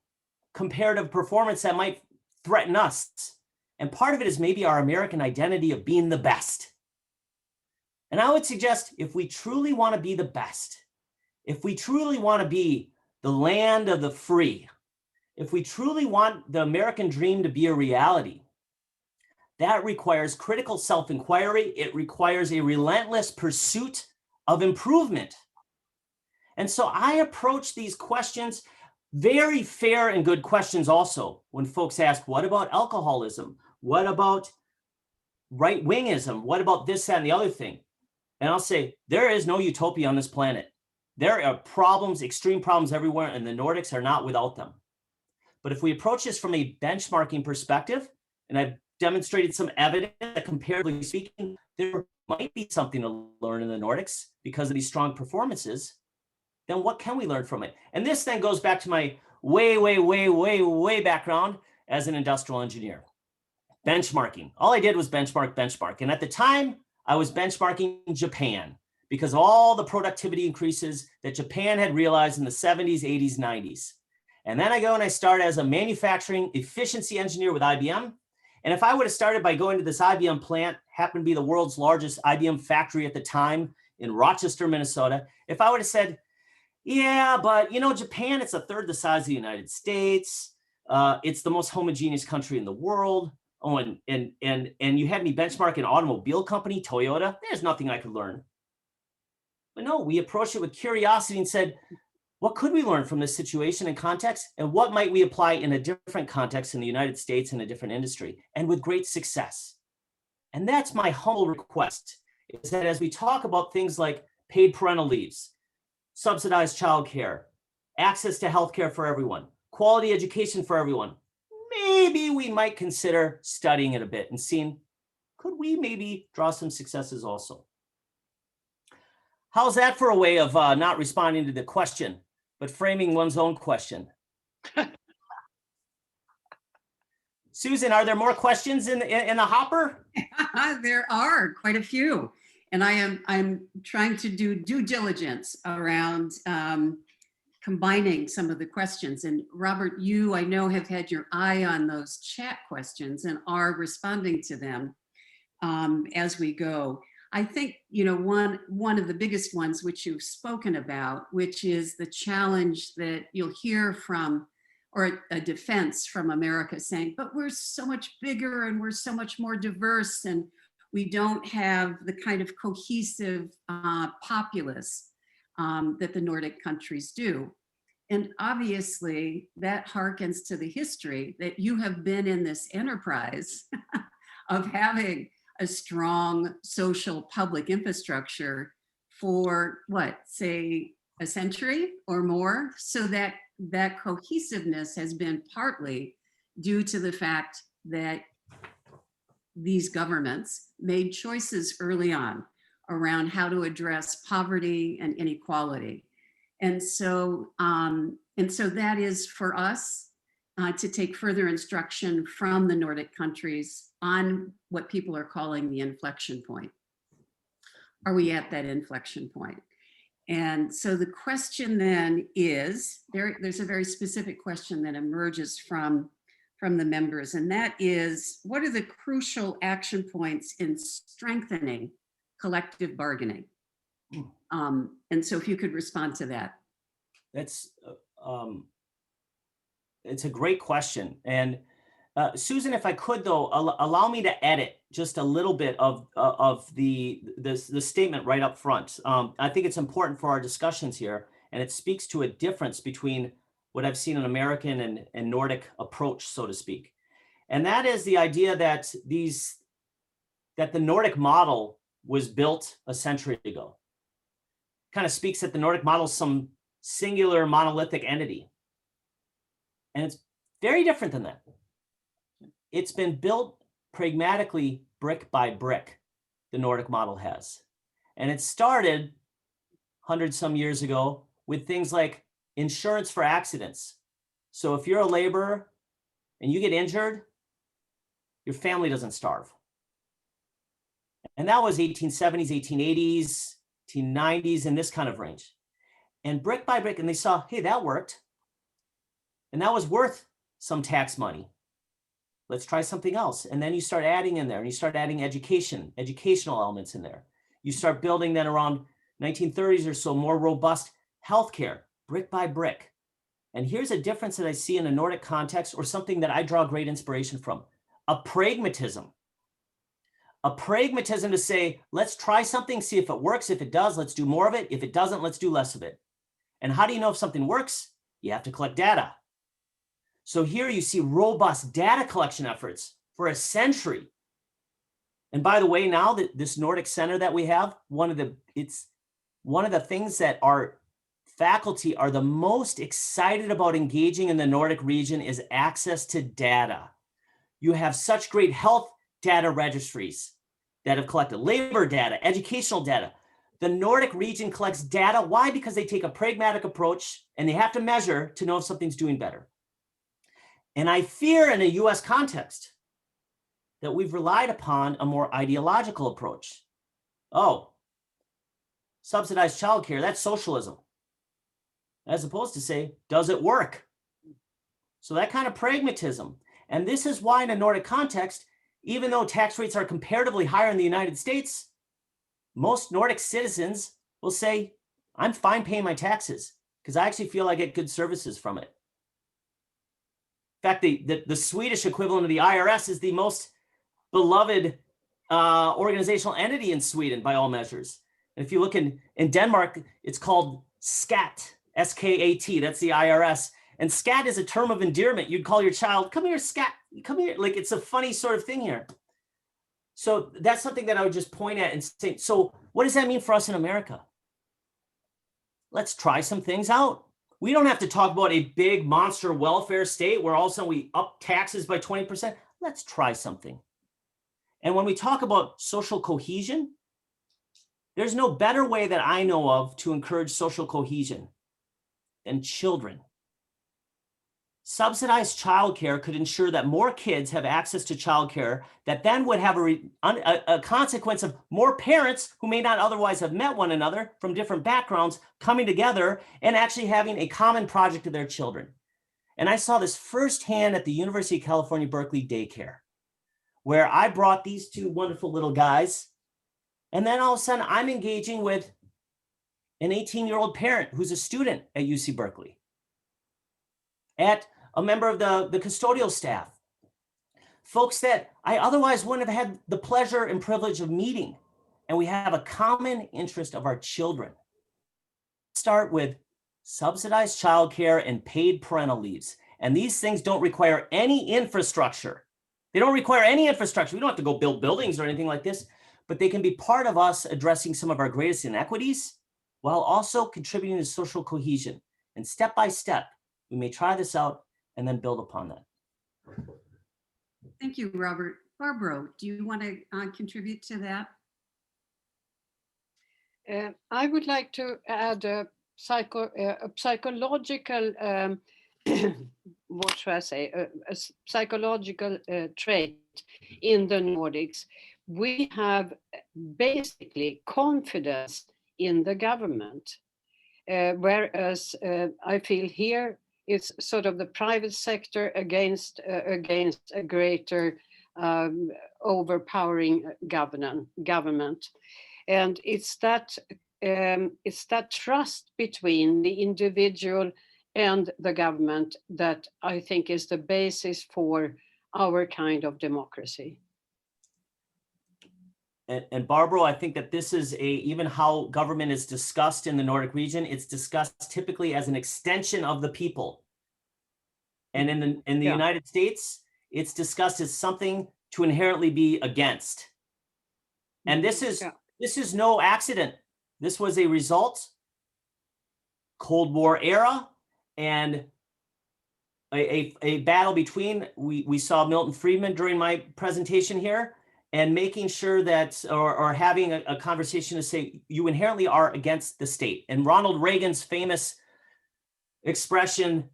Speaker 2: comparative performance that might threaten us. And part of it is maybe our American identity of being the best. And I would suggest if we truly want to be the best, if we truly want to be the land of the free, if we truly want the American dream to be a reality, that requires critical self-inquiry. It requires a relentless pursuit of improvement. And so I approach these questions, very fair and good questions also, when folks ask, what about alcoholism? What about right-wingism? What about this, that, and the other thing? And I'll say, there is no utopia on this planet. There are problems, extreme problems everywhere, and the Nordics are not without them. But if we approach this from a benchmarking perspective, and I've demonstrated some evidence that comparatively speaking, there might be something to learn in the Nordics because of these strong performances, then what can we learn from it? And this then goes back to my way background as an industrial engineer. Benchmarking. All I did was benchmark. And at the time, I was benchmarking Japan because of all the productivity increases that Japan had realized in the 70s, 80s, 90s. And then I go and I start as a manufacturing efficiency engineer with IBM. And if I would have started by going to this IBM plant, happened to be the world's largest IBM factory at the time in Rochester, Minnesota, if I would have said, yeah, but Japan, it's a third the size of the United States. It's the most homogeneous country in the world. Oh, and you had me benchmark an automobile company, Toyota. There's nothing I could learn. But no, we approached it with curiosity and said, what could we learn from this situation and context? And what might we apply in a different context in the United States in a different industry? And with great success. And that's my humble request, is that as we talk about things like paid parental leaves, subsidized childcare, access to healthcare for everyone, quality education for everyone, maybe we might consider studying it a bit and seeing, could we maybe draw some successes also? How's that for a way of not responding to the question, but framing one's own question? Susan, are there more questions in the hopper?
Speaker 1: There are quite a few. And I'm trying to do due diligence around combining some of the questions. And Robert, you, I know, have had your eye on those chat questions and are responding to them as we go. I think, one of the biggest ones which you've spoken about, which is the challenge that you'll hear from, or a defense from America saying, but we're so much bigger and we're so much more diverse and we don't have the kind of cohesive populace. that the Nordic countries do. And obviously that harkens to the history that you have been in this enterprise of having a strong social public infrastructure for what, say, a century or more, so that that cohesiveness has been partly due to the fact that these governments made choices early on around how to address poverty and inequality. And so that is for us to take further instruction from the Nordic countries on what people are calling the inflection point. Are we at that inflection point? And so the question then is, there's a very specific question that emerges from the members, and that is, what are the crucial action points in strengthening collective bargaining? And so if you could respond to that.
Speaker 2: That's, it's a great question. And Susan, if I could though, allow me to edit just a little bit of the statement right up front. I think it's important for our discussions here, and it speaks to a difference between what I've seen an American and Nordic approach, so to speak. And that is the idea that the Nordic model was built a century ago. Kind of speaks that the Nordic model is some singular monolithic entity. And it's very different than that. It's been built pragmatically, brick by brick, the Nordic model has. And it started 100 some years ago with things like insurance for accidents. So if you're a laborer and you get injured, your family doesn't starve. And that was 1870s, 1880s, 1890s, in this kind of range. And brick by brick, and they saw, hey, that worked. And that was worth some tax money. Let's try something else. And then you start adding in there, and you start adding educational elements in there. You start building then around 1930s or so, more robust healthcare, brick by brick. And here's a difference that I see in a Nordic context, or something that I draw great inspiration from: a pragmatism. A pragmatism to say, let's try something, see if it works. If it does, let's do more of it. If it doesn't, let's do less of it. And how do you know if something works? You have to collect data. So here you see robust data collection efforts for a century. And by the way, now that this Nordic Center that we have, one of the things that our faculty are the most excited about engaging in the Nordic region is access to data. You have such great health data registries that have collected labor data, educational data. The Nordic region collects data. Why? Because they take a pragmatic approach and they have to measure to know if something's doing better. And I fear in a US context that we've relied upon a more ideological approach. Oh, subsidized childcare, that's socialism. As opposed to say, does it work? So that kind of pragmatism. And this is why in a Nordic context, even though tax rates are comparatively higher in the United States, most Nordic citizens will say, I'm fine paying my taxes because I actually feel I get good services from it. In fact, the Swedish equivalent of the IRS is the most beloved organizational entity in Sweden by all measures. And if you look in Denmark, it's called SKAT, S-K-A-T, that's the IRS. And SKAT is a term of endearment. You'd call your child, come here, SKAT, come here. Like, it's a funny sort of thing here. So that's something that I would just point at and say, so what does that mean for us in America? Let's try some things out. We don't have to talk about a big monster welfare state where all of a sudden we up taxes by 20%. Let's try something. And when we talk about social cohesion, there's no better way that I know of to encourage social cohesion than children. Subsidized childcare could ensure that more kids have access to childcare, that then would have a consequence of more parents who may not otherwise have met one another from different backgrounds coming together and actually having a common project of their children. And I saw this firsthand at the University of California, Berkeley daycare, where I brought these two wonderful little guys. And then all of a sudden I'm engaging with an 18-year-old parent who's a student at UC Berkeley, at a member of the custodial staff, folks that I otherwise wouldn't have had the pleasure and privilege of meeting. And we have a common interest of our children. start with subsidized childcare and paid parental leaves. And these things don't require any infrastructure. They don't require any infrastructure. We don't have to go build buildings or anything like this, but they can be part of us addressing some of our greatest inequities while also contributing to social cohesion. And step by step, we may try this out and then build upon that.
Speaker 1: Thank you, Robert. Barbro, do you want to contribute to that?
Speaker 3: I would like to add a psychological, what should I say, a psychological trait in the Nordics. We have basically confidence in the government, whereas I feel here it's sort of the private sector against a greater overpowering government. And it's that trust between the individual and the government that I think is the basis for our kind of democracy.
Speaker 2: And Barbro, I think that this is even how government is discussed in the Nordic region. It's discussed typically as an extension of the people. And in the United States, it's discussed as something to inherently be against. And this is no accident. This was a result, Cold War era, and a battle between, we saw Milton Friedman during my presentation here, and making sure that, or having a conversation to say, you inherently are against the state. And Ronald Reagan's famous expression,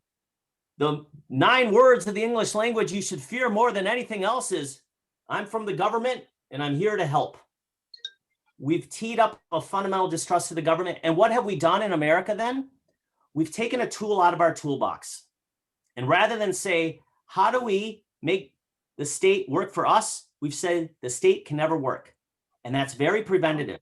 Speaker 2: the 9 words of the English language you should fear more than anything else is, I'm from the government and I'm here to help. We've teed up a fundamental distrust of the government. And what have we done in America then? We've taken a tool out of our toolbox. And rather than say, how do we make the state work for us? We've said the state can never work. And that's very preventative.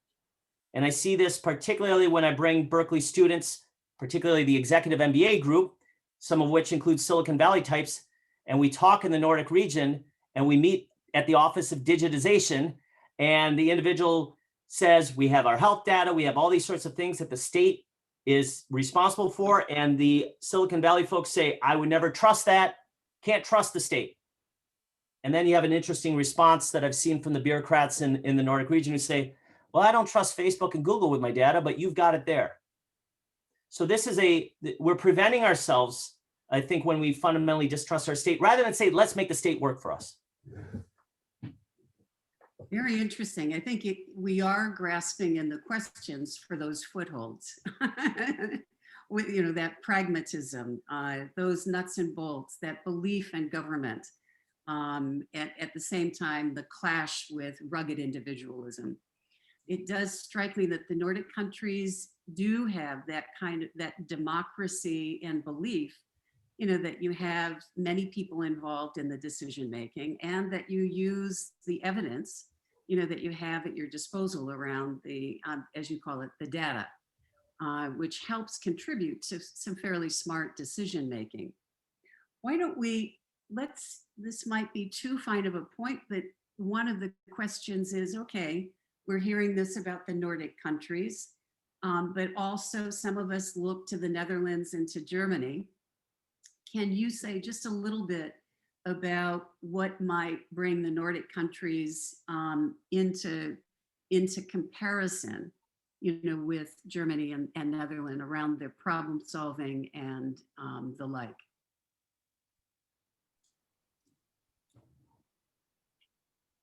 Speaker 2: And I see this particularly when I bring Berkeley students, particularly the executive MBA group, some of which include Silicon Valley types, and we talk in the Nordic region, and we meet at the Office of Digitization, and the individual says, we have our health data, we have all these sorts of things that the state is responsible for, and the Silicon Valley folks say, I would never trust that, can't trust the state. And then you have an interesting response that I've seen from the bureaucrats in the Nordic region who say, well, I don't trust Facebook and Google with my data, but you've got it there. So this is we're preventing ourselves, I think, when we fundamentally distrust our state, rather than say, let's make the state work for us.
Speaker 1: Very interesting. I think we are grasping in the questions for those footholds. With, that pragmatism, those nuts and bolts, that belief in government, at the same time, the clash with rugged individualism. It does strike me that the Nordic countries do have that that democracy and belief, that you have many people involved in the decision making, and that you use the evidence, that you have at your disposal around the, as you call it, the data, which helps contribute to some fairly smart decision making. Why don't we, this might be too fine of a point, but one of the questions is, okay, we're hearing this about the Nordic countries, but also some of us look to the Netherlands and to Germany. Can you say just a little bit about what might bring the Nordic countries into comparison, with Germany and Netherlands around their problem solving and the like?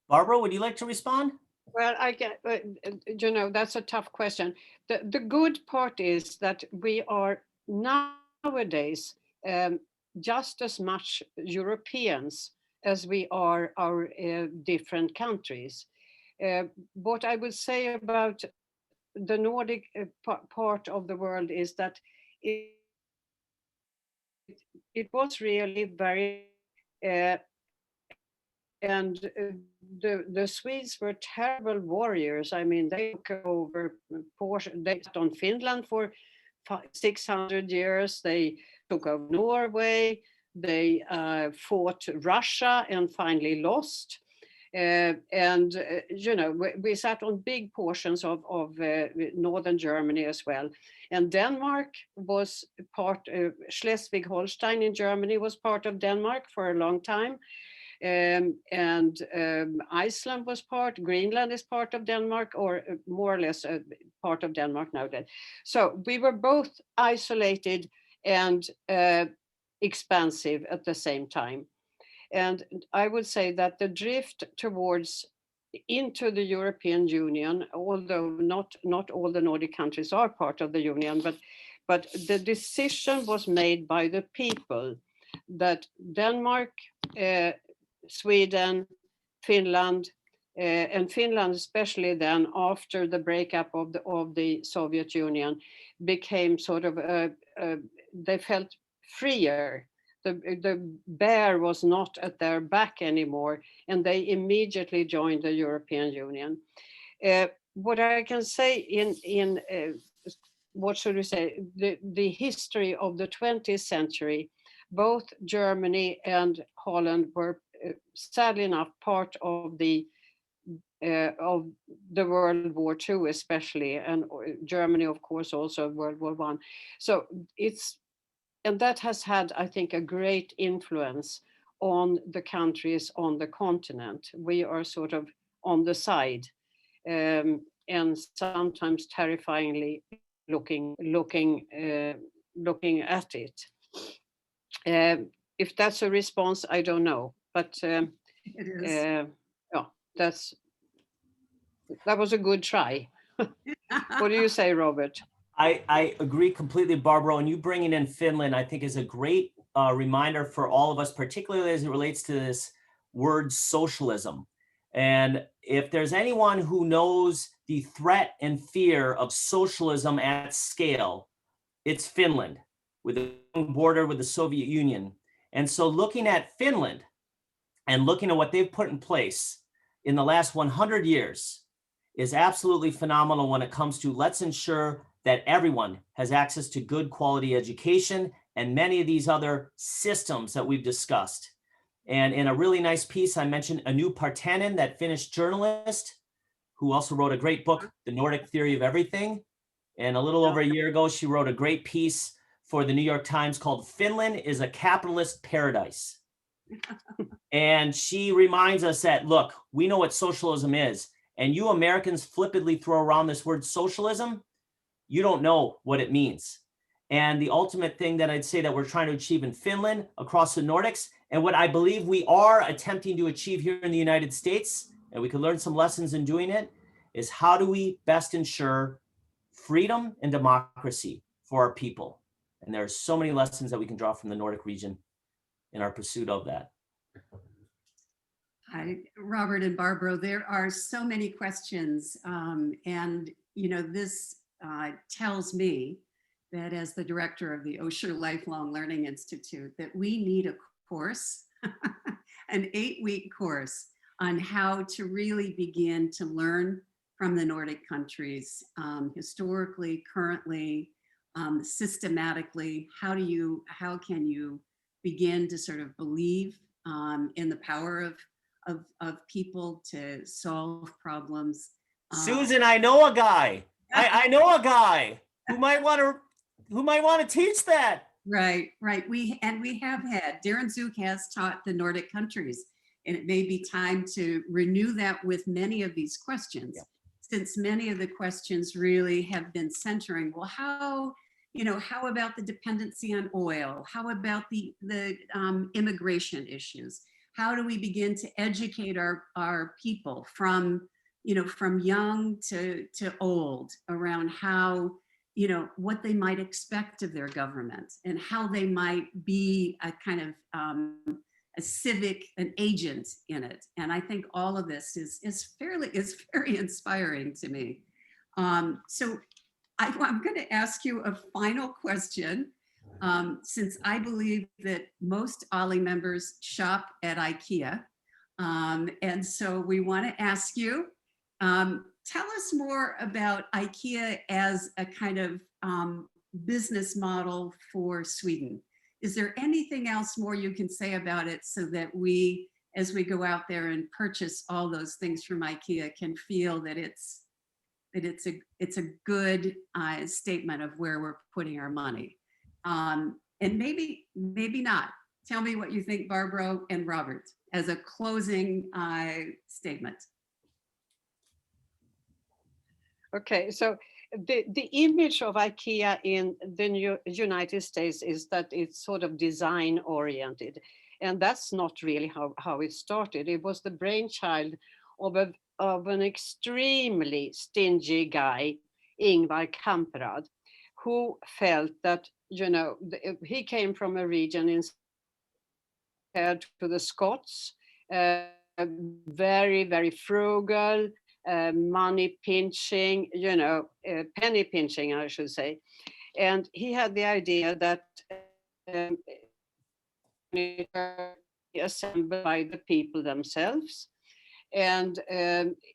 Speaker 2: Barbro, would you like to respond?
Speaker 3: Well, I get, that's a tough question. The good part is that we are nowadays just as much Europeans as we are our different countries. What I would say about the Nordic part of the world is that it was really very and the Swedes were terrible warriors. I mean, they took over they on Finland for 600 years. They took over Norway. They fought Russia and finally lost. We sat on big portions of northern Germany as well. And Denmark was part, Schleswig-Holstein in Germany was part of Denmark for a long time. Iceland was part, Greenland is part of Denmark, or more or less a part of Denmark nowadays. So we were both isolated and expansive at the same time. And I would say that the drift towards into the European Union, although not all the Nordic countries are part of the Union, but the decision was made by the people that Denmark, Sweden, Finland, and Finland especially then after the breakup of the Soviet Union became sort of they felt freer. The bear was not at their back anymore, and they immediately joined the European Union. What I can say in what should we say, the history of the 20th century, both Germany and Holland were sadly enough part of the World War II especially, and Germany of course also World War I. So and that has had, I think, a great influence on the countries on the continent. We are sort of on the side, and sometimes terrifyingly looking at it. If that's a response, I don't know, but
Speaker 1: It is.
Speaker 3: yeah, that was a good try. What do you say, Robert?
Speaker 2: I agree completely, Barbro, and you bringing in Finland, I think, is a great reminder for all of us, particularly as it relates to this word socialism. And if there's anyone who knows the threat and fear of socialism at scale, it's Finland, with a border with the Soviet Union. And so looking at Finland and looking at what they've put in place in the last 100 years is absolutely phenomenal when it comes to let's ensure that everyone has access to good quality education and many of these other systems that we've discussed. And in a really nice piece, I mentioned Anu Partanen, that Finnish journalist, who also wrote a great book, The Nordic Theory of Everything. And a little over a year ago, she wrote a great piece for the New York Times called Finland is a Capitalist Paradise. And she reminds us that, look, we know what socialism is. And you Americans flippantly throw around this word socialism. You don't know what it means. And the ultimate thing that I'd say that we're trying to achieve in Finland, across the Nordics, and what I believe we are attempting to achieve here in the United States, and we could learn some lessons in doing it, is how do we best ensure freedom and democracy for our people? And there are so many lessons that we can draw from the Nordic region in our pursuit of that.
Speaker 1: Hi, Robert and Barbro, there are so many questions. And, this tells me that as the director of the Osher Lifelong Learning Institute, that we need a course, an 8-week course on how to really begin to learn from the Nordic countries, historically, currently, systematically. How can you begin to sort of believe in the power of people to solve problems?
Speaker 2: Susan, I know a guy. I know a guy who might want to teach that.
Speaker 1: Right. We have had, Darren Zook has taught the Nordic countries, and it may be time to renew that with many of these questions, since many of the questions really have been centering, well, how about the dependency on oil? How about the immigration issues? How do we begin to educate our people from young to old around how, what they might expect of their government and how they might be a kind of an agent in it. And I think all of this is very inspiring to me. So I'm going to ask you a final question, since I believe that most OLLI members shop at IKEA. And so we want to ask you, tell us more about IKEA as a kind of business model for Sweden. Is there anything else more you can say about it so that we as we go out there and purchase all those things from IKEA, can feel that it's a good statement of where we're putting our money. And maybe not. Tell me what you think, Barbro and Robert, as a closing statement.
Speaker 3: Okay, so the image of IKEA in the United States is that it's sort of design oriented. And that's not really how it started. It was the brainchild of an extremely stingy guy, Ingvar Kamprad, who felt that, you know, he came from a region compared to the Scots, very, very frugal, money pinching, you know, penny pinching, I should say. And he had the idea that assembled by the people themselves. And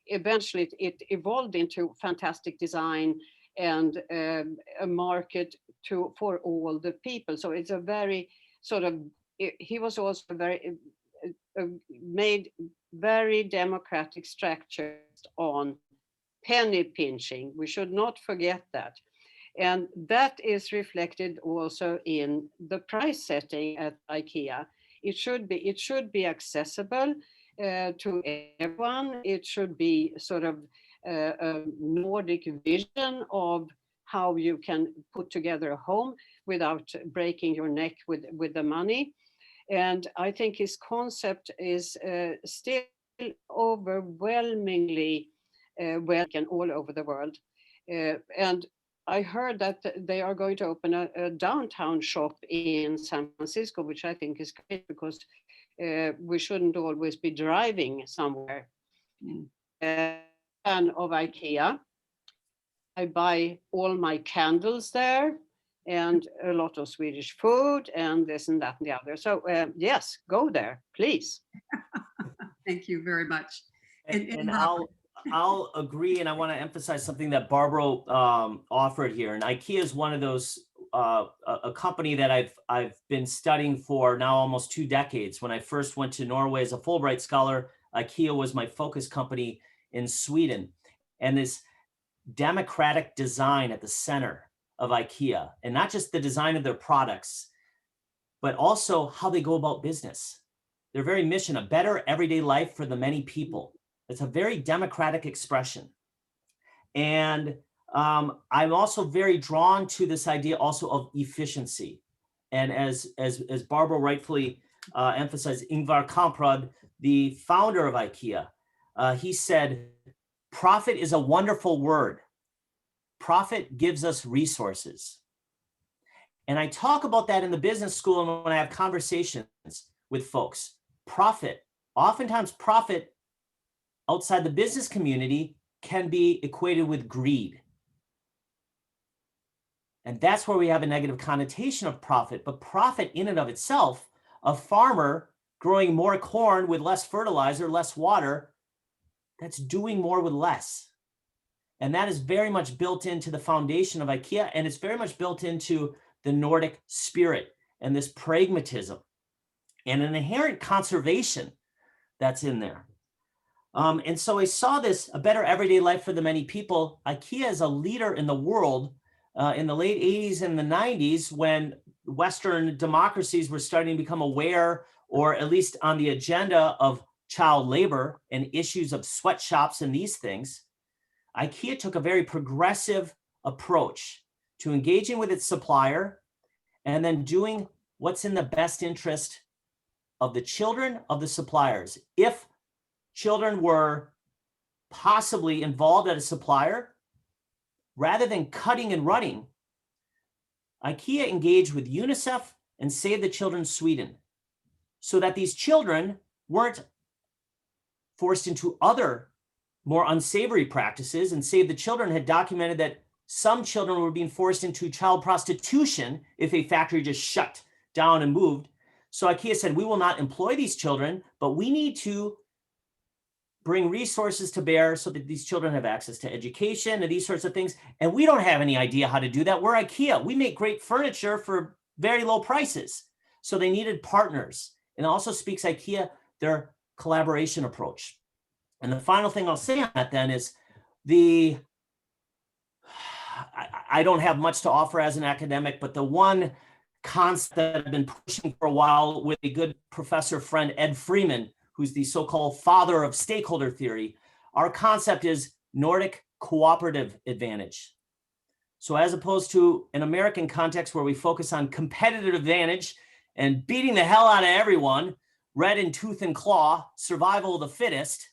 Speaker 3: eventually it evolved into fantastic design and a market for all the people. So it's a very sort of, he was also very, made very democratic structures on penny pinching. We should not forget that. And that is reflected also in the price setting at IKEA. It should be accessible to everyone. It should be sort of a Nordic vision of how you can put together a home without breaking your neck with the money. And I think his concept is still overwhelmingly welcome all over the world. And I heard that they are going to open a downtown shop in San Francisco, which I think is great because we shouldn't always be driving somewhere. Fan of IKEA. I buy all my candles there and a lot of Swedish food and this and that and the other. So yes, go there, please.
Speaker 1: Thank you very much.
Speaker 2: And I'll agree, and I want to emphasize something that Barbro offered here. And IKEA is one of those a company that I've been studying for now almost 2 decades. When I first went to Norway as a Fulbright scholar, IKEA was my focus company in Sweden, and this democratic design at the center of IKEA, and not just the design of their products, but also how they go about business. Their very mission, a better everyday life for the many people. It's a very democratic expression. And I'm also very drawn to this idea also of efficiency. And as Barbro rightfully emphasized, Ingvar Kamprad, the founder of IKEA, he said, profit is a wonderful word. Profit gives us resources. And I talk about that in the business school and when I have conversations with folks. Profit, oftentimes profit outside the business community can be equated with greed. And that's where we have a negative connotation of profit. But profit in and of itself, a farmer growing more corn with less fertilizer, less water, that's doing more with less. And that is very much built into the foundation of IKEA, and it's very much built into the Nordic spirit and this pragmatism and an inherent conservation that's in there. And so I saw this, a better everyday life for the many people. IKEA is a leader in the world in the late 80s and the 90s when Western democracies were starting to become aware, or at least on the agenda, of child labor and issues of sweatshops and these things. IKEA took a very progressive approach to engaging with its supplier and then doing what's in the best interest of the children of the suppliers. If children were possibly involved at a supplier, rather than cutting and running, IKEA engaged with UNICEF and Save the Children Sweden so that these children weren't forced into other more unsavory practices. And Save the Children had documented that some children were being forced into child prostitution if a factory just shut down and moved. So IKEA said, we will not employ these children, but we need to bring resources to bear so that these children have access to education and these sorts of things. And we don't have any idea how to do that. We're IKEA. We make great furniture for very low prices. So they needed partners. And it also speaks IKEA, their collaboration approach. And the final thing I'll say on that then is I don't have much to offer as an academic, but the one concept that I've been pushing for a while with a good professor friend, Ed Freeman, who's the so-called father of stakeholder theory, our concept is Nordic cooperative advantage. So as opposed to an American context where we focus on competitive advantage and beating the hell out of everyone, red in tooth and claw, survival of the fittest,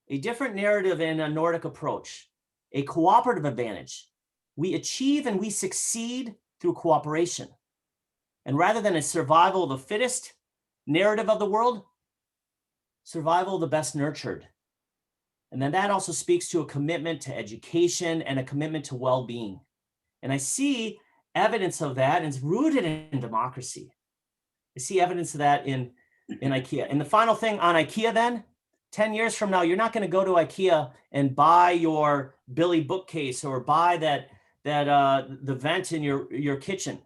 Speaker 2: a different narrative in a Nordic approach, a cooperative advantage. We achieve and we succeed through cooperation. And rather than a survival of the fittest narrative of the world, survival of the best nurtured. And then that also speaks to a commitment to education and a commitment to well-being. And I see evidence of that, and it's rooted in democracy. I see evidence of that in IKEA. And the final thing on IKEA then, 10 years from now, you're not going to go to IKEA and buy your Billy bookcase or buy the vent in your kitchen.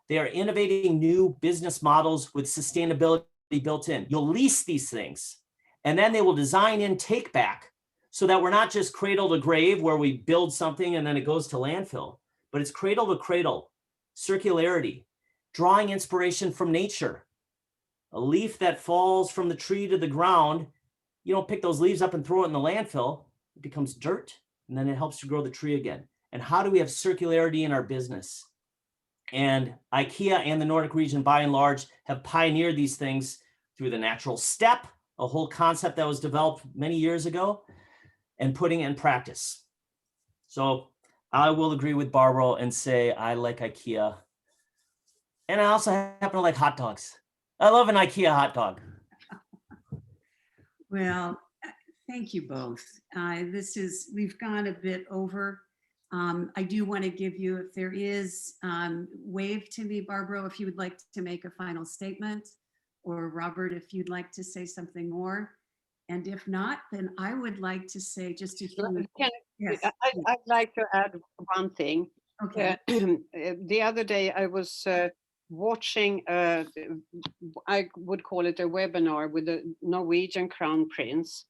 Speaker 2: They are innovating new business models with sustainability built in. You'll lease these things, and then they will design in take back so that we're not just cradle to grave where we build something and then it goes to landfill, but it's cradle to cradle, circularity, drawing inspiration from nature. A leaf that falls from the tree to the ground, you don't pick those leaves up and throw it in the landfill. It becomes dirt, and then it helps to grow the tree again. And how do we have circularity in our business? And IKEA and the Nordic region, by and large, have pioneered these things through the natural step, a whole concept that was developed many years ago, and putting it in practice. So I will agree with Barbro and say I like IKEA. And I also happen to like hot dogs. I love an IKEA hot dog.
Speaker 1: Well, thank you both. We've gone a bit over. I do want to give you, if there is, wave to me, Barbro, if you would like to make a final statement, or Robert, if you'd like to say something more. And if not, then I would like to say just a few. Yes.
Speaker 3: I'd like to add one thing.
Speaker 1: Okay.
Speaker 3: The other day I was watching, I would call it a webinar with the Norwegian Crown Prince.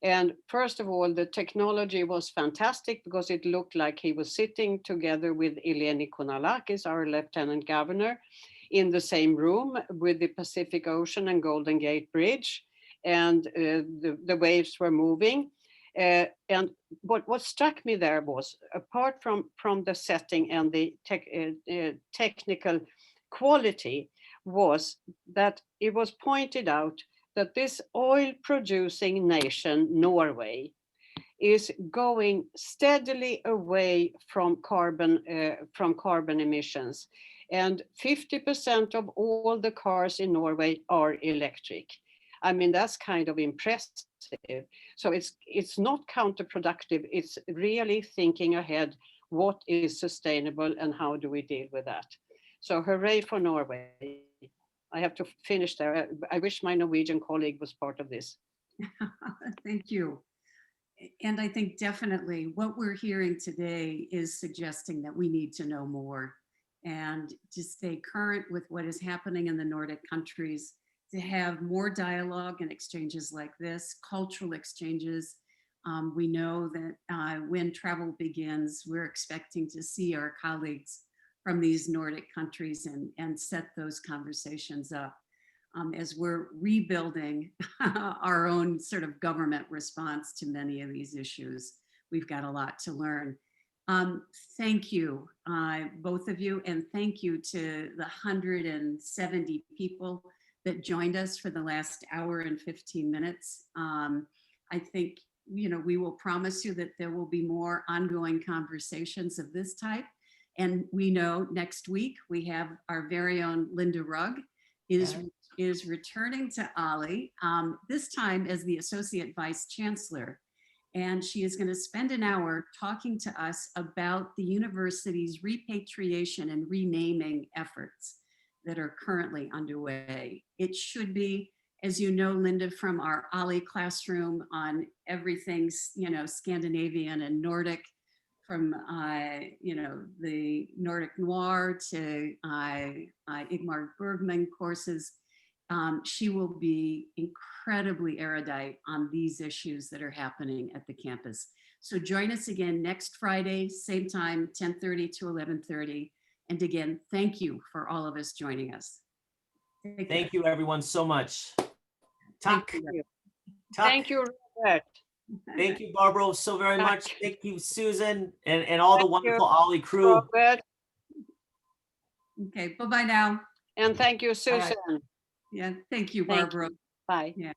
Speaker 3: And first of all, the technology was fantastic because it looked like he was sitting together with Eleni Kounalakis, our Lieutenant Governor, in the same room with the Pacific Ocean and Golden Gate Bridge, and the waves were moving. And what struck me there was, apart from the setting and the technical quality, was that it was pointed out that this oil-producing nation, Norway, is going steadily away from carbon emissions. And 50% of all the cars in Norway are electric. I mean, that's kind of impressive. So it's not counterproductive. It's really thinking ahead, what is sustainable and how do we deal with that? So hooray for Norway. I have to finish there. I wish my Norwegian colleague was part of this.
Speaker 1: Thank you. And I think definitely what we're hearing today is suggesting that we need to know more and to stay current with what is happening in the Nordic countries, to have more dialogue and exchanges like this, cultural exchanges. We know that when travel begins, we're expecting to see our colleagues from these Nordic countries and set those conversations up as we're rebuilding our own sort of government response to many of these issues. We've got a lot to learn. Thank you, both of you, and thank you to the 170 people that joined us for the last hour and 15 minutes. I think, we will promise you that there will be more ongoing conversations of this type. And we know next week we have our very own Linda Rugg is returning to OLLI, this time as the Associate Vice Chancellor. And she is going to spend an hour talking to us about the university's repatriation and renaming efforts that are currently underway. It should be, as you know, Linda, from our OLLI classroom on everything, Scandinavian and Nordic, from the Nordic Noir to Igmar Bergman courses. She will be incredibly erudite on these issues that are happening at the campus. So join us again next Friday, same time, 10:30 to 11:30. And again, thank you for all of us joining us.
Speaker 2: Thank you everyone so much.
Speaker 1: Thank
Speaker 2: Tuck.
Speaker 1: you.
Speaker 3: Thank you, Robert.
Speaker 2: Thank you, Barbro, so very
Speaker 3: Tack.
Speaker 2: much. Thank you, Susan, and all the
Speaker 3: Thank you,
Speaker 2: wonderful OLLI crew.
Speaker 3: Robert.
Speaker 1: Okay, bye-bye now.
Speaker 3: And thank you, Susan.
Speaker 1: Yeah, thank you,
Speaker 3: Thank
Speaker 1: Barbara.
Speaker 3: Bye.
Speaker 1: Yeah.